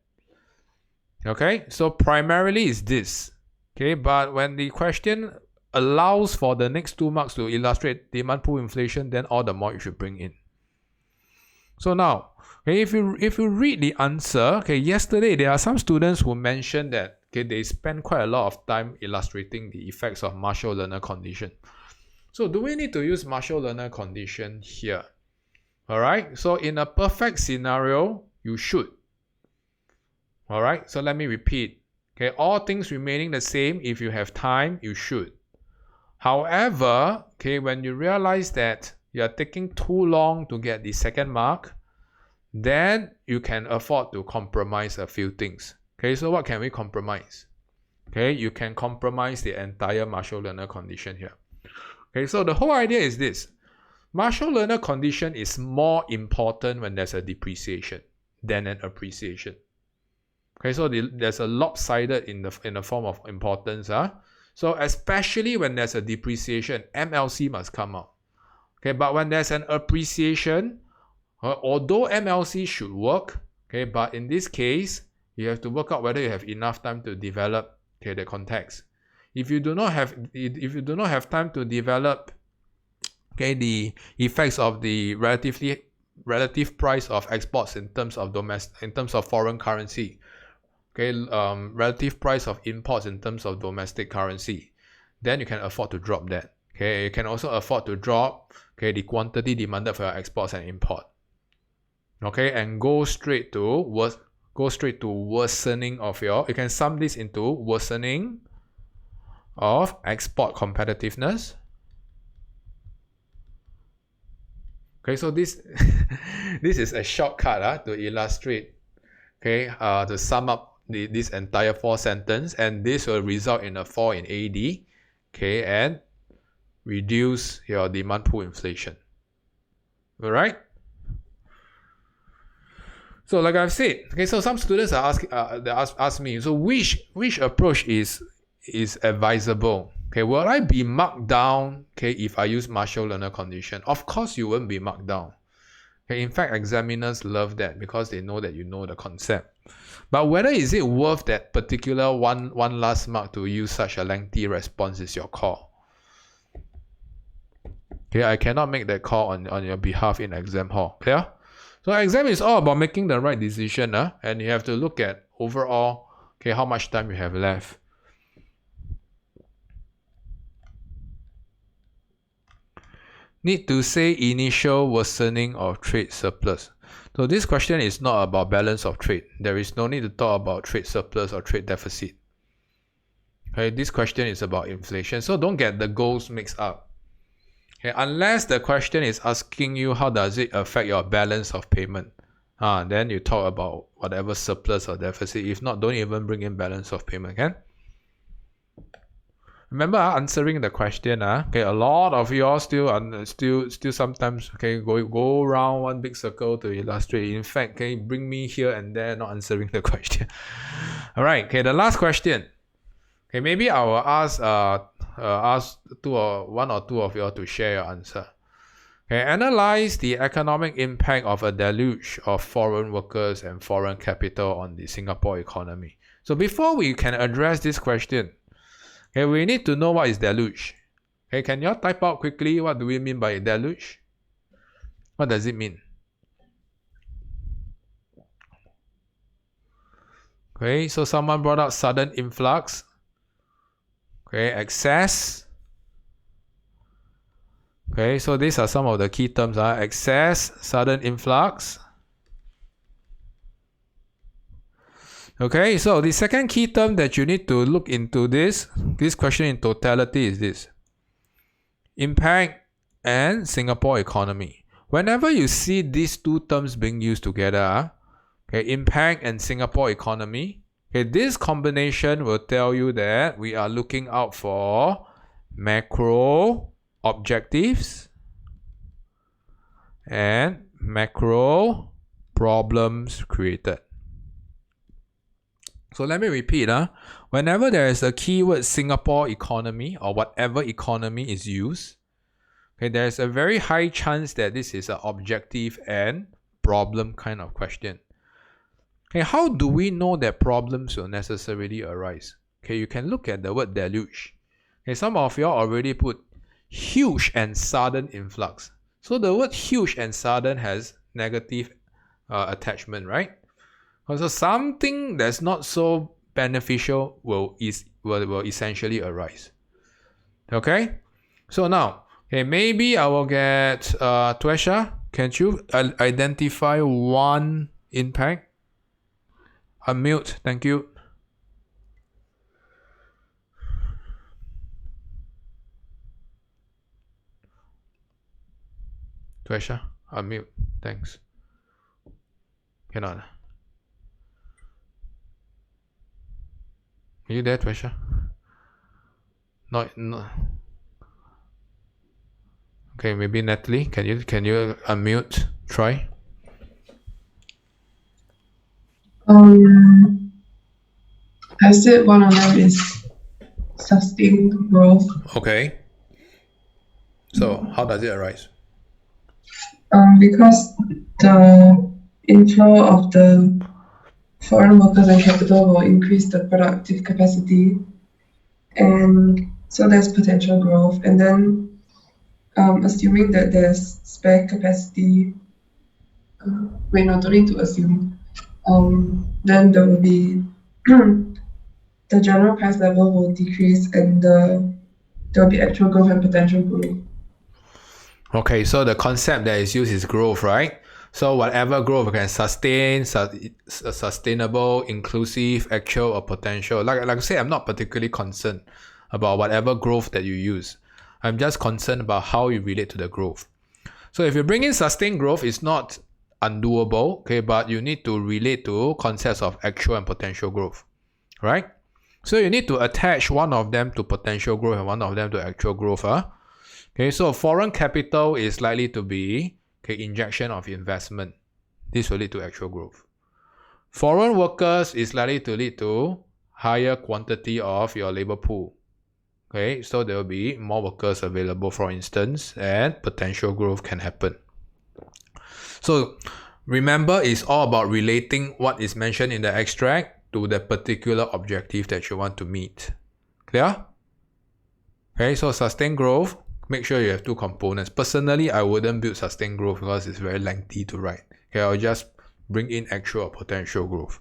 Okay, so primarily is this. Okay, but when the question allows for the next 2 marks to illustrate demand pull inflation, then all the more you should bring in. So now, okay, if you read the answer, okay, yesterday there are some students who mentioned that they spend quite a lot of time illustrating the effects of Marshall Lerner Condition. So do we need to use Marshall Lerner Condition here? Alright, so in a perfect scenario, you should. Alright, so let me repeat. Okay, all things remaining the same, if you have time, you should. However, okay, when you realize that you are taking too long to get the second mark, then you can afford to compromise a few things. Okay, so what can we compromise? Okay, you can compromise the entire Marshall Lerner Condition here. Okay, so the whole idea is this. Marshall Lerner Condition is more important when there's a depreciation than an appreciation. Okay, so there's a lopsided in the form of importance. So especially when there's a depreciation, MLC must come out. Okay, but when there's an appreciation, although MLC should work, okay, but in this case, you have to work out whether you have enough time to develop the context. If you do not have time to develop the effects of the relative price of exports in terms of foreign currency, relative price of imports in terms of domestic currency, then you can afford to drop that. Okay, you can also afford to drop the quantity demanded for your exports and import. Okay, and go straight to worsening of your. You can sum this into worsening of export competitiveness. Okay, so this this is a shortcut to illustrate. Okay, to sum up this entire 4 sentence, and this will result in a fall in AD. Okay, and reduce your demand pull inflation. All right. So like I've said, okay, so some students are ask me, so which approach is advisable? Okay, will I be marked down if I use Marshall Lerner Condition? Of course you won't be marked down. Okay, in fact, examiners love that because they know that you know the concept. But whether is it worth that particular one last mark to use such a lengthy response is your call. Okay, I cannot make that call on your behalf in exam hall. Clear? So exam is all about making the right decision, and you have to look at overall, okay, how much time you have left. Need to say initial worsening of trade surplus. So this question is not about balance of trade. There is no need to talk about trade surplus or trade deficit. Okay, this question is about inflation. So don't get the goals mixed up. Okay, unless the question is asking you how does it affect your balance of payment. Then you talk about whatever surplus or deficit. If not, don't even bring in balance of payment, okay? Remember answering the question, okay, a lot of you all still sometimes, okay, go around one big circle to illustrate. In fact, okay, bring me here and there not answering the question. All right, okay, the last question. Okay, maybe I will ask one or two of you all to share your answer. Okay, analyze the economic impact of a deluge of foreign workers and foreign capital on the Singapore economy. So before we can address this question, okay, we need to know what is deluge. Okay, can you all type out quickly what do we mean by deluge? What does it mean? Okay, so someone brought out sudden influx. Okay, excess. Okay, so these are some of the key terms. Excess, sudden influx. Okay, so the second key term that you need to look into this question in totality is this. Impact and Singapore economy. Whenever you see these two terms being used together, okay, impact and Singapore economy, okay, this combination will tell you that we are looking out for macro objectives and macro problems created. So let me repeat. Whenever there is a keyword Singapore economy or whatever economy is used, okay, there is a very high chance that this is an objective and problem kind of question. Okay, how do we know that problems will necessarily arise? Okay, you can look at the word deluge. Okay, some of you already put huge and sudden influx. So the word huge and sudden has negative attachment, right? So something that's not so beneficial will essentially arise. Okay, so now, okay, maybe I will get Tuesha. Can you identify one impact? Unmute, thank you. Tuesha, unmute, thanks. Cannot. Are you there, Tuesha? No. Okay, maybe Natalie, can you unmute? Try. I said one of them is sustained growth. Okay. So how does it arise? Because the inflow of the foreign workers and capital will increase the productive capacity, and so there's potential growth. And then, assuming that there's spare capacity, don't need to assume. Then there will be the general price level will decrease, and there will be actual growth and potential growth. Okay, so the concept that is used is growth, right? So whatever growth can sustain, sustainable, inclusive, actual, or potential. Like I say, I'm not particularly concerned about whatever growth that you use. I'm just concerned about how you relate to the growth. So if you bring in sustained growth, it's not undoable, okay, but you need to relate to concepts of actual and potential growth, right? So you need to attach one of them to potential growth and one of them to actual growth. Okay, so foreign capital is likely to be injection of investment. This will lead to actual growth. Foreign workers is likely to lead to higher quantity of your labor pool. Okay, so there will be more workers available, for instance, and potential growth can happen. So remember, it's all about relating what is mentioned in the extract to the particular objective that you want to meet. Clear? Okay, so sustained growth, make sure you have two components. Personally, I wouldn't build sustained growth because it's very lengthy to write. Okay, I'll just bring in actual or potential growth.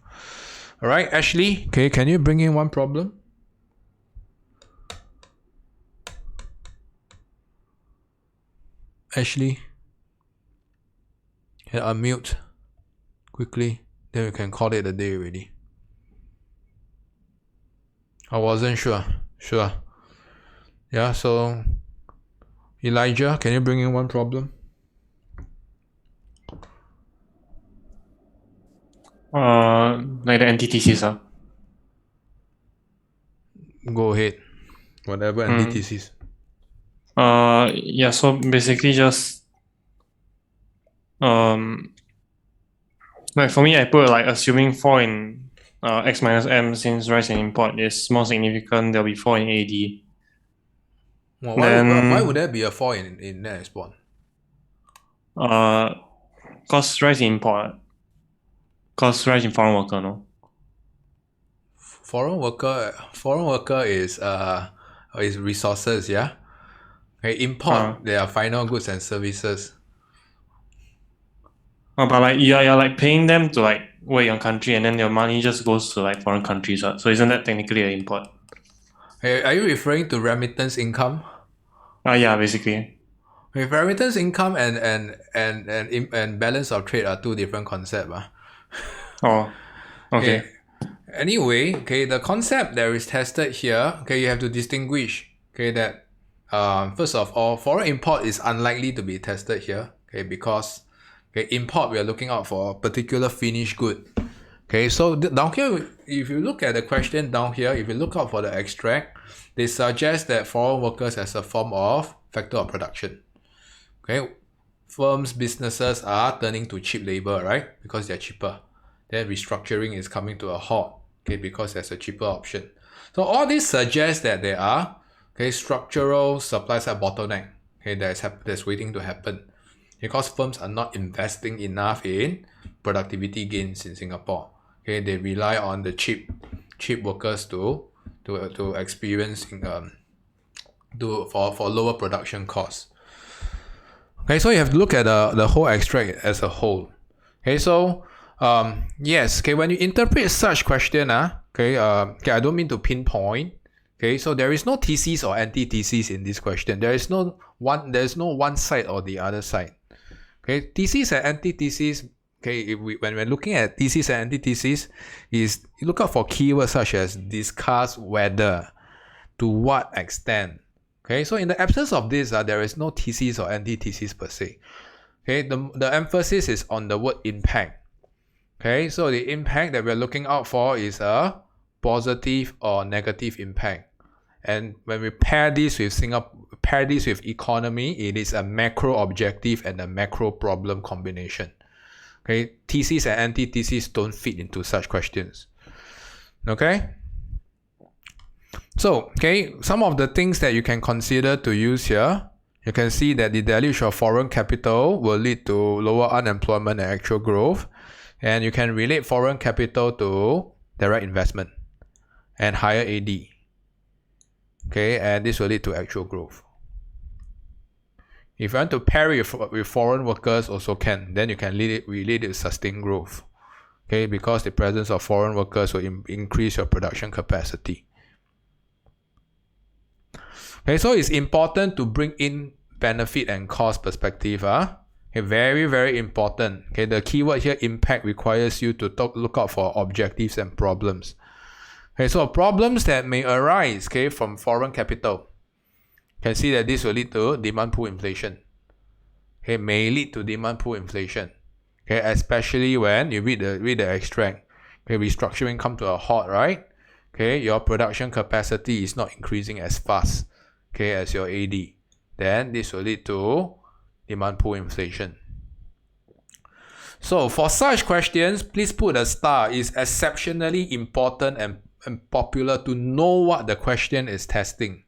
All right, Ashley, okay, can you bring in one problem? Ashley, can unmute quickly, then we can call it a day already. I wasn't sure. Sure. Yeah, so Elijah, can you bring in one problem? Like the antithesis. Go ahead. Whatever antithesis. Yeah, so basically just like for me I put like assuming 4 in x minus m, since rise in import is more significant, there'll be 4 in AD. Well, Then why would there be a 4 in net export? cause rise in import. Cause rise in foreign worker, no? Foreign worker is resources, yeah? Okay, import, they are final goods and services. But like you're like paying them to like work in your country, and then your money just goes to like foreign countries. So isn't that technically an import? Hey, are you referring to remittance income? Yeah, basically. Okay, remittance income and balance of trade are two different concepts. Oh, okay. Anyway, okay, the concept that is tested here, okay, you have to distinguish, okay, that first of all, foreign import is unlikely to be tested here, okay, because import we are looking out for a particular finished good. Okay, so down here, if you look at the question down here, if you look out for the extract, they suggest that foreign workers as a form of factor of production. Okay, firms, businesses are turning to cheap labor, right? Because they're cheaper. Then restructuring is coming to a halt, okay, because there's a cheaper option. So all this suggests that there are structural supply side bottleneck, okay, that's waiting to happen because firms are not investing enough in productivity gains in Singapore. Okay, they rely on the cheap workers to experience for lower production costs. Okay, so you have to look at the whole extract as a whole. Okay, so yes, okay, when you interpret such question, I don't mean to pinpoint. Okay, so there is no thesis or antithesis in this question. There's no one side or the other side. Okay, thesis and antithesis. Okay, when we're looking at thesis and antithesis, is you look out for keywords such as discuss, whether, to what extent. Okay, so in the absence of this, there is no thesis or antithesis per se. Okay, the emphasis is on the word impact. Okay, so the impact that we're looking out for is a positive or negative impact. And when we pair this with economy, it is a macro objective and a macro problem combination. Okay, thesis and antithesis don't fit into such questions. Okay, so some of the things that you can consider to use here, you can see that the deluge of foreign capital will lead to lower unemployment and actual growth, and you can relate foreign capital to direct investment and higher AD. Okay, and this will lead to actual growth. If you want to pair it with foreign workers, also can. Then you can relate it to sustained growth. Okay, because the presence of foreign workers will increase your production capacity. Okay, so it's important to bring in benefit and cost perspective. Okay, very, very important. Okay, the keyword here, impact, requires you to look out for objectives and problems. Okay, so problems that may arise, from foreign capital. Can see that this will lead to demand pull inflation. Okay, may lead to demand pull inflation. Okay, especially when you read the extract. Okay, restructuring come to a halt, right? Okay, your production capacity is not increasing as fast, as your AD. Then this will lead to demand pull inflation. So for such questions, please put a star. It's exceptionally important and popular to know what the question is testing.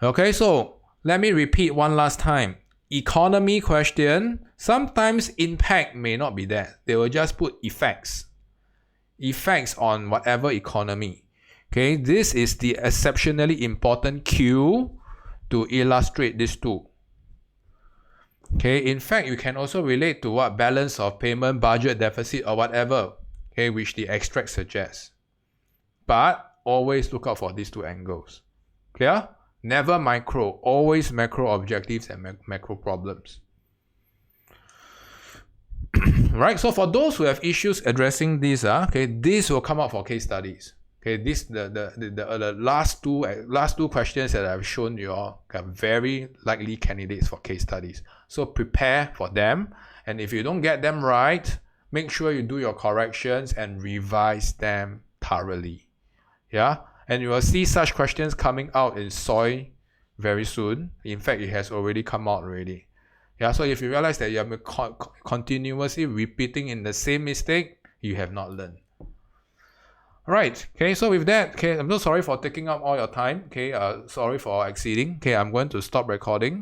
Okay, so let me repeat one last time. economy question, sometimes impact may not be there. They will just put effects. Effects on whatever economy. Okay, this is the exceptionally important cue to illustrate this too. Okay, in fact, you can also relate to what balance of payment, budget, deficit, or whatever, okay, which the extract suggests. But always look out for these two angles. Clear? Never micro, always macro objectives and macro problems. Right, so for those who have issues addressing these, okay, this will come up for case studies. Okay, this the last two questions that I've shown you all are very likely candidates for case studies. So prepare for them, and if you don't get them right, make sure you do your corrections and revise them thoroughly. Yeah, and you will see such questions coming out in SOI very soon. In fact, it has already come out already. Yeah, so if you realize that you are continuously repeating in the same mistake, you have not learned. Alright, okay, so with that, okay, I'm so sorry for taking up all your time. Okay, sorry for exceeding. Okay, I'm going to stop recording.